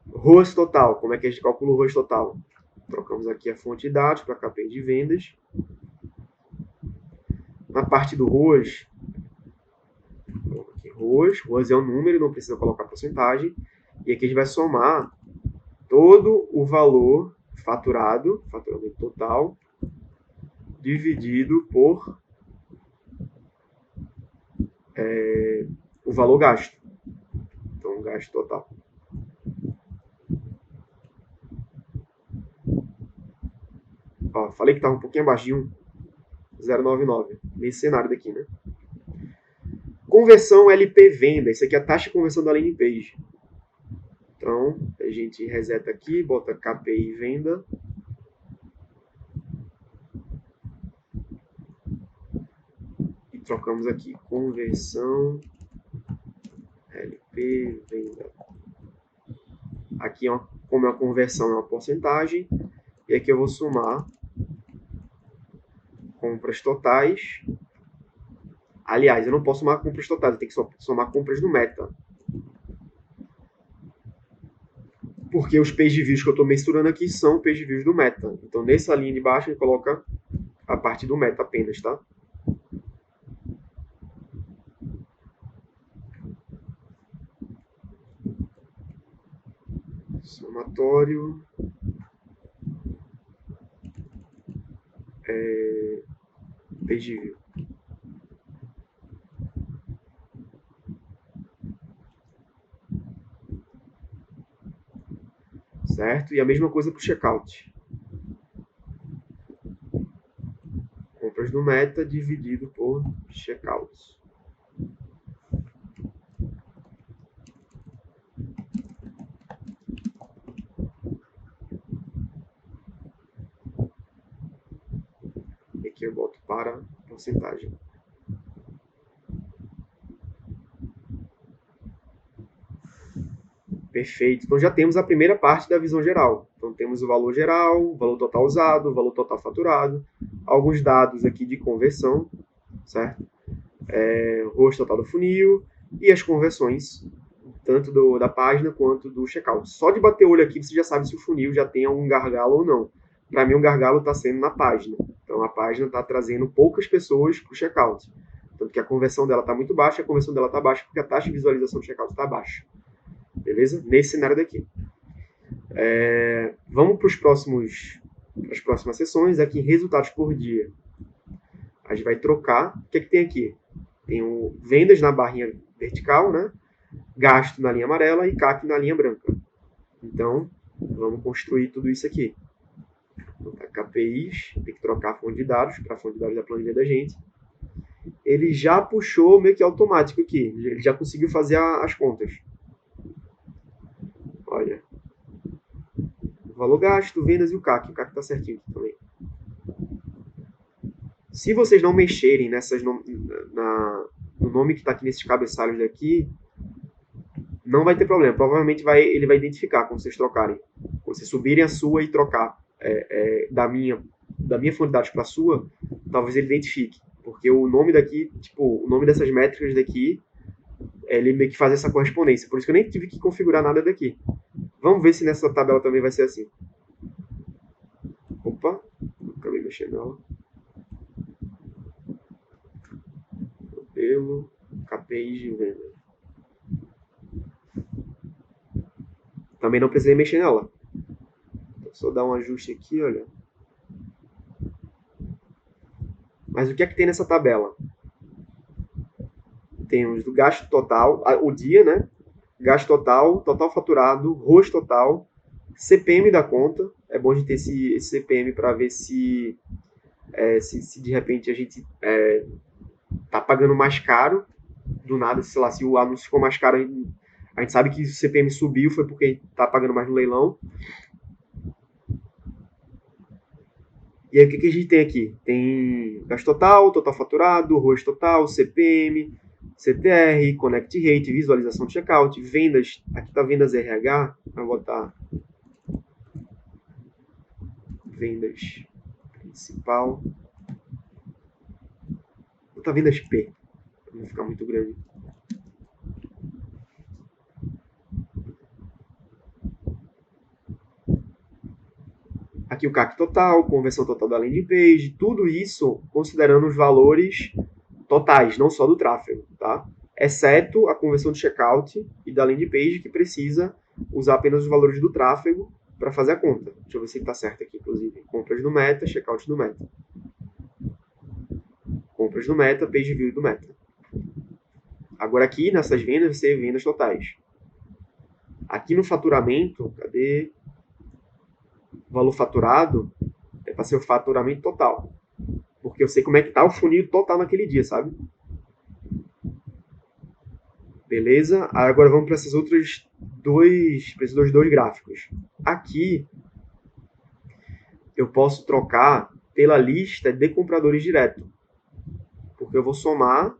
ROAS total. Como é que a gente calcula o ROAS total? Trocamos aqui a fonte de dados para a KPI de vendas. Na parte do ROAS, aqui, ROAS é um número, não precisa colocar porcentagem. E aqui a gente vai somar todo o valor faturamento total, dividido por o valor gasto. Então, gasto total. Ó, falei que estava um pouquinho abaixo de 0,99. Nesse cenário daqui, né? Conversão LP venda. Isso aqui é a taxa de conversão da landing page. Então, a gente reseta aqui, bota KPI venda. E trocamos aqui conversão LP venda. Aqui, como a conversão é uma porcentagem, e aqui eu vou somar compras totais. Aliás, eu não posso somar compras totais, eu tenho que somar compras no meta. Porque os page views que eu estou mensurando aqui são page views do meta. Então, nessa linha de baixo, a gente coloca a parte do meta apenas, tá? Somatório. Page view. Certo? E a mesma coisa para o checkout. Compras no meta dividido por checkout. E aqui eu boto para porcentagem. Perfeito. Então já temos a primeira parte da visão geral. Então temos o valor geral, o valor total usado, o valor total faturado, alguns dados aqui de conversão, certo? O ROAS total do funil e as conversões, tanto da página quanto do checkout. Só de bater o olho aqui você já sabe se o funil já tem algum gargalo ou não. Para mim, o gargalo está sendo na página. Então a página está trazendo poucas pessoas para o checkout. Tanto que a conversão dela está muito baixa, a conversão dela está baixa porque a taxa de visualização do checkout está baixa. Beleza? Nesse cenário daqui. Vamos para as próximas sessões. Aqui em resultados por dia. A gente vai trocar. O que tem aqui? Tem o vendas na barrinha vertical, né? Gasto na linha amarela e CAC na linha branca. Então, vamos construir tudo isso aqui. KPIs, tem que trocar a fonte de dados para a fonte de dados da planilha da gente. Ele já puxou meio que automático aqui. Ele já conseguiu fazer as contas. Olha. O valor gasto, vendas e o CAC. O CAC está certinho aqui também. Se vocês não mexerem no nome que está aqui nesses cabeçalhos daqui, não vai ter problema. Provavelmente ele vai identificar quando vocês trocarem. Quando vocês subirem a sua e trocar da minha fonte de dados para a sua, talvez ele identifique. Porque o nome daqui, o nome dessas métricas daqui ele meio que faz essa correspondência. Por isso que eu nem tive que configurar nada daqui. Vamos ver se nessa tabela também vai ser assim. Opa, acabei mexendo nela. Modelo, KPIs de venda. Também não precisei mexer nela. Só dar um ajuste aqui, olha. Mas o que é que tem nessa tabela? Temos do gasto total, o dia, né? Gasto total, total faturado, ROS total, CPM da conta. É bom a gente ter esse CPM para ver se de repente a gente tá pagando mais caro do nada, sei lá, se o anúncio ficou mais caro, a gente sabe que o CPM subiu, foi porque a gente tá pagando mais no leilão. E aí o que a gente tem aqui? Tem gasto total, total faturado, ROS total, CPM, CTR, Connect Rate, visualização de checkout, vendas, aqui está vendas RH, vou botar vendas principal, vou botar vendas P, para não ficar muito grande. Aqui o CAC total, conversão total da landing page, tudo isso considerando os valores totais, não só do tráfego, tá? Exceto a conversão de checkout e da landing page, que precisa usar apenas os valores do tráfego para fazer a conta. Deixa eu ver se está certo aqui, inclusive. Compras do Meta, checkout do Meta. Compras do Meta, page view do Meta. Agora aqui, nessas vendas, você vê vendas totais. Aqui no faturamento, cadê? O valor faturado é para ser o faturamento total. Porque eu sei como é que está o funil total naquele dia, sabe? Beleza? Agora vamos para esses outros dois gráficos. Aqui eu posso trocar pela lista de compradores direto. Porque eu vou somar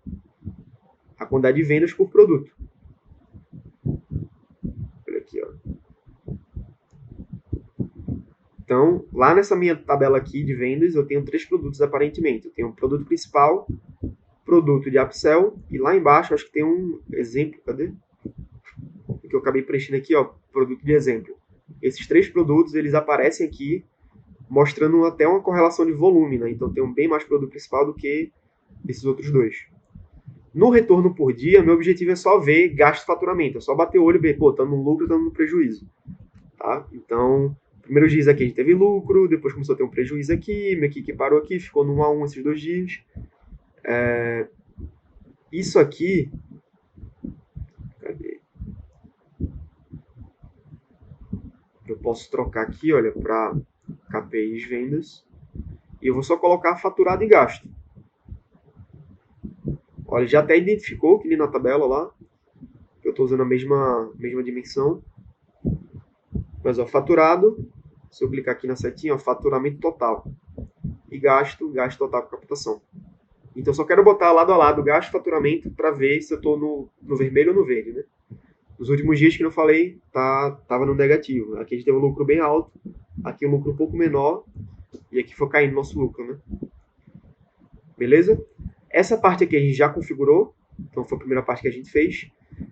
a quantidade de vendas por produto. Olha aqui, ó. Então, lá nessa minha tabela aqui de vendas, eu tenho 3 produtos aparentemente. Eu tenho um produto principal, produto de upsell, e lá embaixo acho que tem um exemplo, cadê? Que eu acabei preenchendo aqui, ó, produto de exemplo. Esses 3 produtos, eles aparecem aqui, mostrando até uma correlação de volume, né? Então tem um bem mais produto principal do que esses outros 2. No retorno por dia, meu objetivo é só ver gasto e faturamento. É só bater o olho e ver, pô, estamos no lucro, estamos no prejuízo. Tá? Então, primeiros dias aqui a gente teve lucro, depois começou a ter um prejuízo aqui, minha que parou aqui, ficou no 1 a 1 esses 2 dias. Isso aqui... Cadê? Eu posso trocar aqui, olha, para KPIs vendas. E eu vou só colocar faturado e gasto. Olha, já até identificou que ali na tabela lá. Eu estou usando a mesma dimensão. Mas, ó, faturado. Se eu clicar aqui na setinha, ó, faturamento total. E gasto total com captação. Então, eu só quero botar lado a lado gasto e faturamento para ver se eu estou no vermelho ou no verde, né? Nos últimos dias que eu falei, estava no negativo. Aqui a gente teve um lucro bem alto. Aqui um lucro um pouco menor. E aqui foi caindo nosso lucro, né? Beleza? Essa parte aqui a gente já configurou. Então, foi a primeira parte que a gente fez.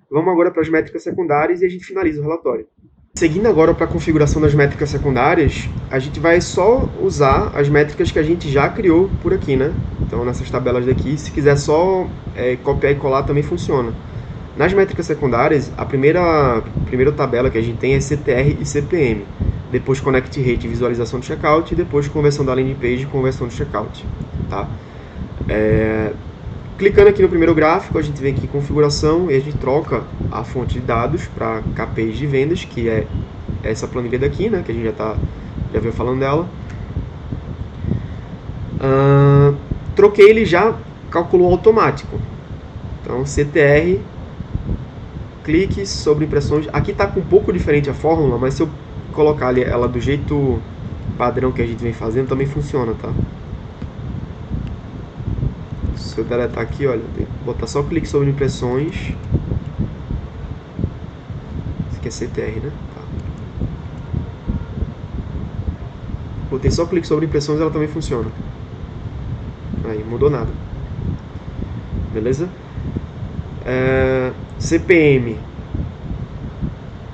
Vamos agora para as métricas secundárias e a gente finaliza o relatório. Seguindo agora para a configuração das métricas secundárias, a gente vai só usar as métricas que a gente já criou por aqui, né? Então, nessas tabelas daqui, se quiser só copiar e colar, também funciona. Nas métricas secundárias, a primeira tabela que a gente tem é CTR e CPM. Depois Connect Rate, visualização de checkout, e depois conversão da landing page e conversão de checkout. Tá? Clicando aqui no primeiro gráfico, a gente vem aqui em configuração e a gente troca a fonte de dados para KPIs de vendas, que é essa planilha daqui, né, que a gente já veio falando dela. Troquei, ele já calculou automático. Então, CTR, clique sobre impressões. Aqui está um pouco diferente a fórmula, mas se eu colocar ela do jeito padrão que a gente vem fazendo, também funciona, tá? Se eu deletar aqui, olha, tem que botar só clique sobre impressões. Isso aqui é CTR, né? Tá. Botei só clique sobre impressões, ela também funciona. Aí, mudou nada. Beleza? CPM.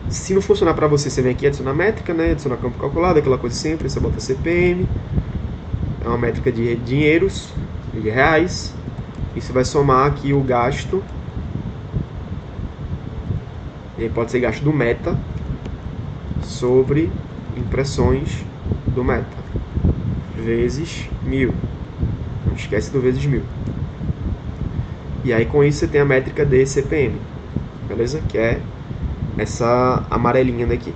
Se não funcionar para você, você vem aqui adicionar métrica, né? Adicionar campo calculado, aquela coisa sempre, você bota CPM. É uma métrica de dinheiros, de reais. E você vai somar aqui o gasto. E aí pode ser gasto do Meta sobre impressões do Meta. Vezes 1000. Não esquece do vezes 1000. E aí com isso você tem a métrica de CPM. Beleza? Que é essa amarelinha daqui.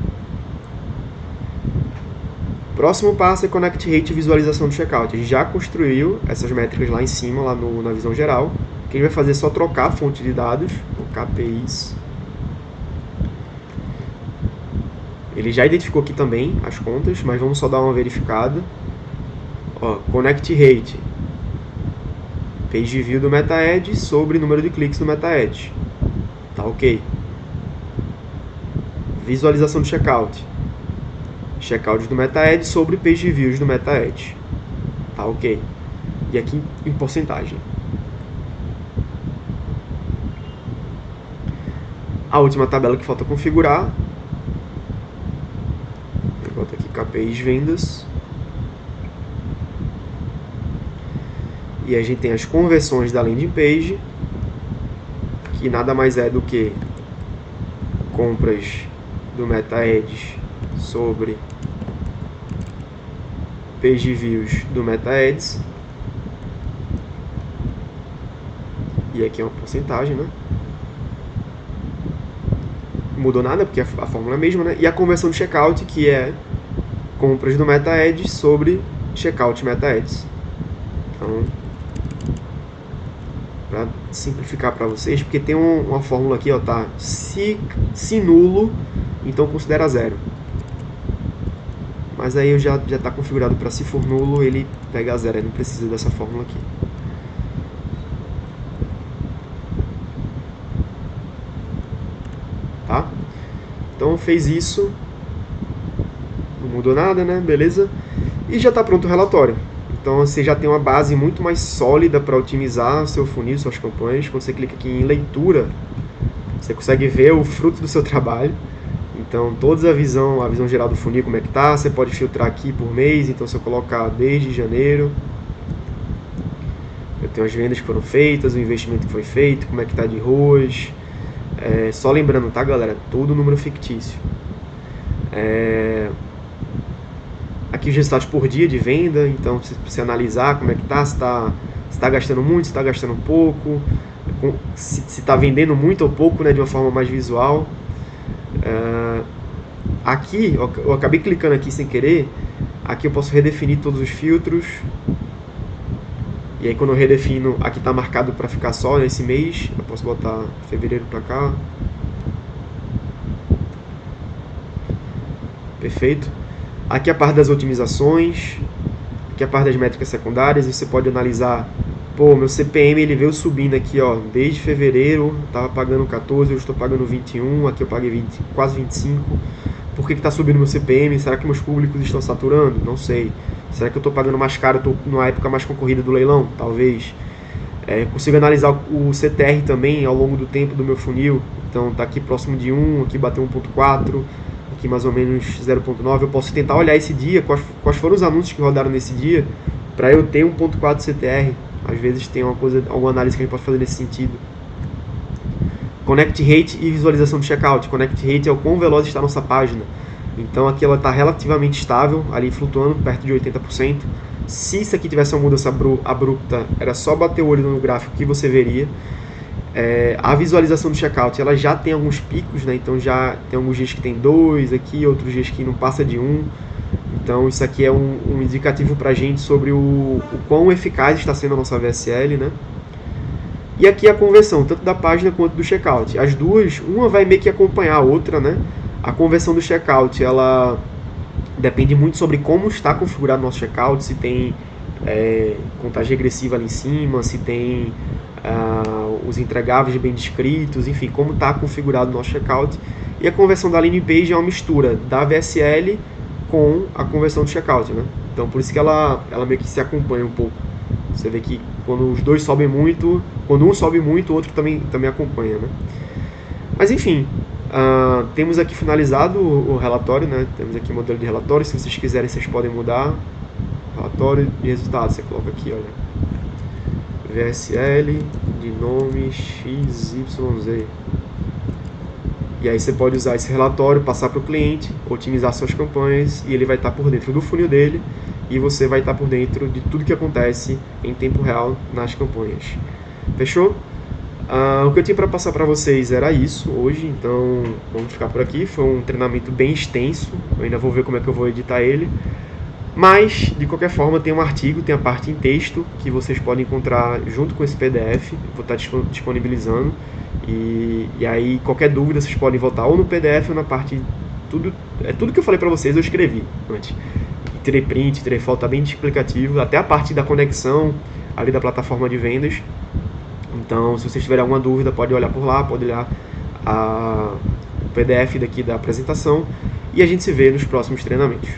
Próximo passo é Connect Rate e visualização do checkout. A gente já construiu essas métricas lá em cima, lá na visão geral. O que a gente vai fazer é só trocar a fonte de dados, o KPIs. Ele já identificou aqui também as contas, mas vamos só dar uma verificada. Ó, Connect Rate. Page View do MetaAds sobre número de cliques do MetaAds. Tá ok. Visualização do checkout. Checkout do MetaAds sobre Page Views do MetaAds. Tá ok. E aqui em porcentagem. A última tabela que falta configurar. Eu boto aqui KPIs vendas. E a gente tem as conversões da landing page, que nada mais é do que compras do MetaAds sobre page views do MetaAds. E aqui é uma porcentagem, né? Não mudou nada, porque a fórmula é a mesma, né? E a conversão de checkout, que é compras do MetaAds sobre checkout MetaAds. Então, para simplificar para vocês, porque tem uma fórmula aqui, ó, tá? Se nulo, então considera zero. Mas aí já está configurado para se for nulo, ele pega zero, aí não precisa dessa fórmula aqui. Tá? Então fez isso, não mudou nada, né? Beleza? E já está pronto o relatório. Então você já tem uma base muito mais sólida para otimizar o seu funil, suas campanhas. Quando você clica aqui em leitura, você consegue ver o fruto do seu trabalho. Então toda a visão geral do funil, como é que tá, você pode filtrar aqui por mês. Então se eu colocar desde janeiro, eu tenho as vendas que foram feitas, o investimento que foi feito, como é que tá de ROAS. Só lembrando, tá galera, todo número fictício. Aqui os resultados por dia de venda, então se você analisar como é que tá, se tá gastando muito, se está gastando pouco, se está vendendo muito ou pouco, né, de uma forma mais visual. Aqui, eu acabei clicando aqui sem querer, aqui eu posso redefinir todos os filtros. E aí quando eu redefino, aqui está marcado para ficar só nesse mês, eu posso botar fevereiro para cá. Perfeito. Aqui a parte das otimizações, aqui a parte das métricas secundárias, e você pode analisar, pô, meu CPM ele veio subindo aqui, ó, desde fevereiro, estava pagando 14, eu estou pagando 21, aqui eu paguei quase 25. Por que está subindo meu CPM? Será que meus públicos estão saturando? Não sei. Será que eu estou pagando mais caro, estou numa época mais concorrida do leilão? Talvez. Consigo analisar o CTR também ao longo do tempo do meu funil. Então está aqui próximo de 1, aqui bateu 1.4, aqui mais ou menos 0.9. Eu posso tentar olhar esse dia, quais foram os anúncios que rodaram nesse dia, para eu ter 1.4 CTR. Às vezes tem alguma análise que a gente pode fazer nesse sentido. Connect Rate e visualização do checkout. Connect Rate é o quão veloz está a nossa página. Então aqui ela está relativamente estável, ali flutuando perto de 80%. Se isso aqui tivesse uma mudança abrupta, era só bater o olho no gráfico que você veria. A visualização do checkout, ela já tem alguns picos, né? Então já tem alguns dias que tem 2 aqui, outros dias que não passa de 1. Então isso aqui é um indicativo para a gente sobre o quão eficaz está sendo a nossa VSL, né? E aqui a conversão, tanto da página quanto do checkout. As duas, uma vai meio que acompanhar a outra, né? A conversão do checkout, ela depende muito sobre como está configurado o nosso checkout, se tem contagem regressiva ali em cima, se tem os entregáveis bem descritos, enfim, como está configurado o nosso checkout. E a conversão da landing page é uma mistura da VSL com a conversão do checkout, né? Então por isso que ela meio que se acompanha um pouco. Você vê que quando os dois sobem muito, quando um sobe muito, o outro também acompanha, né? Mas enfim, temos aqui finalizado o relatório, né? Temos aqui o modelo de relatório. Se vocês quiserem, vocês podem mudar. Relatório de resultados, você coloca aqui, olha, VSL de nome XYZ. E aí você pode usar esse relatório, passar para o cliente, otimizar suas campanhas, e ele vai estar por dentro do funil dele, e você vai estar por dentro de tudo que acontece em tempo real nas campanhas. Fechou? O que eu tinha para passar para vocês era isso hoje, então vamos ficar por aqui. Foi um treinamento bem extenso, eu ainda vou ver como é que eu vou editar ele. Mas, de qualquer forma, tem um artigo, tem a parte em texto, que vocês podem encontrar junto com esse PDF, vou estar disponibilizando. E aí, qualquer dúvida, vocês podem voltar ou no PDF ou na parte... Tudo que eu falei para vocês eu escrevi antes. Tirei print, tirei foto, tá bem explicativo, até a parte da conexão ali da plataforma de vendas. Então, se vocês tiverem alguma dúvida, pode olhar por lá, pode olhar o PDF daqui da apresentação. E a gente se vê nos próximos treinamentos.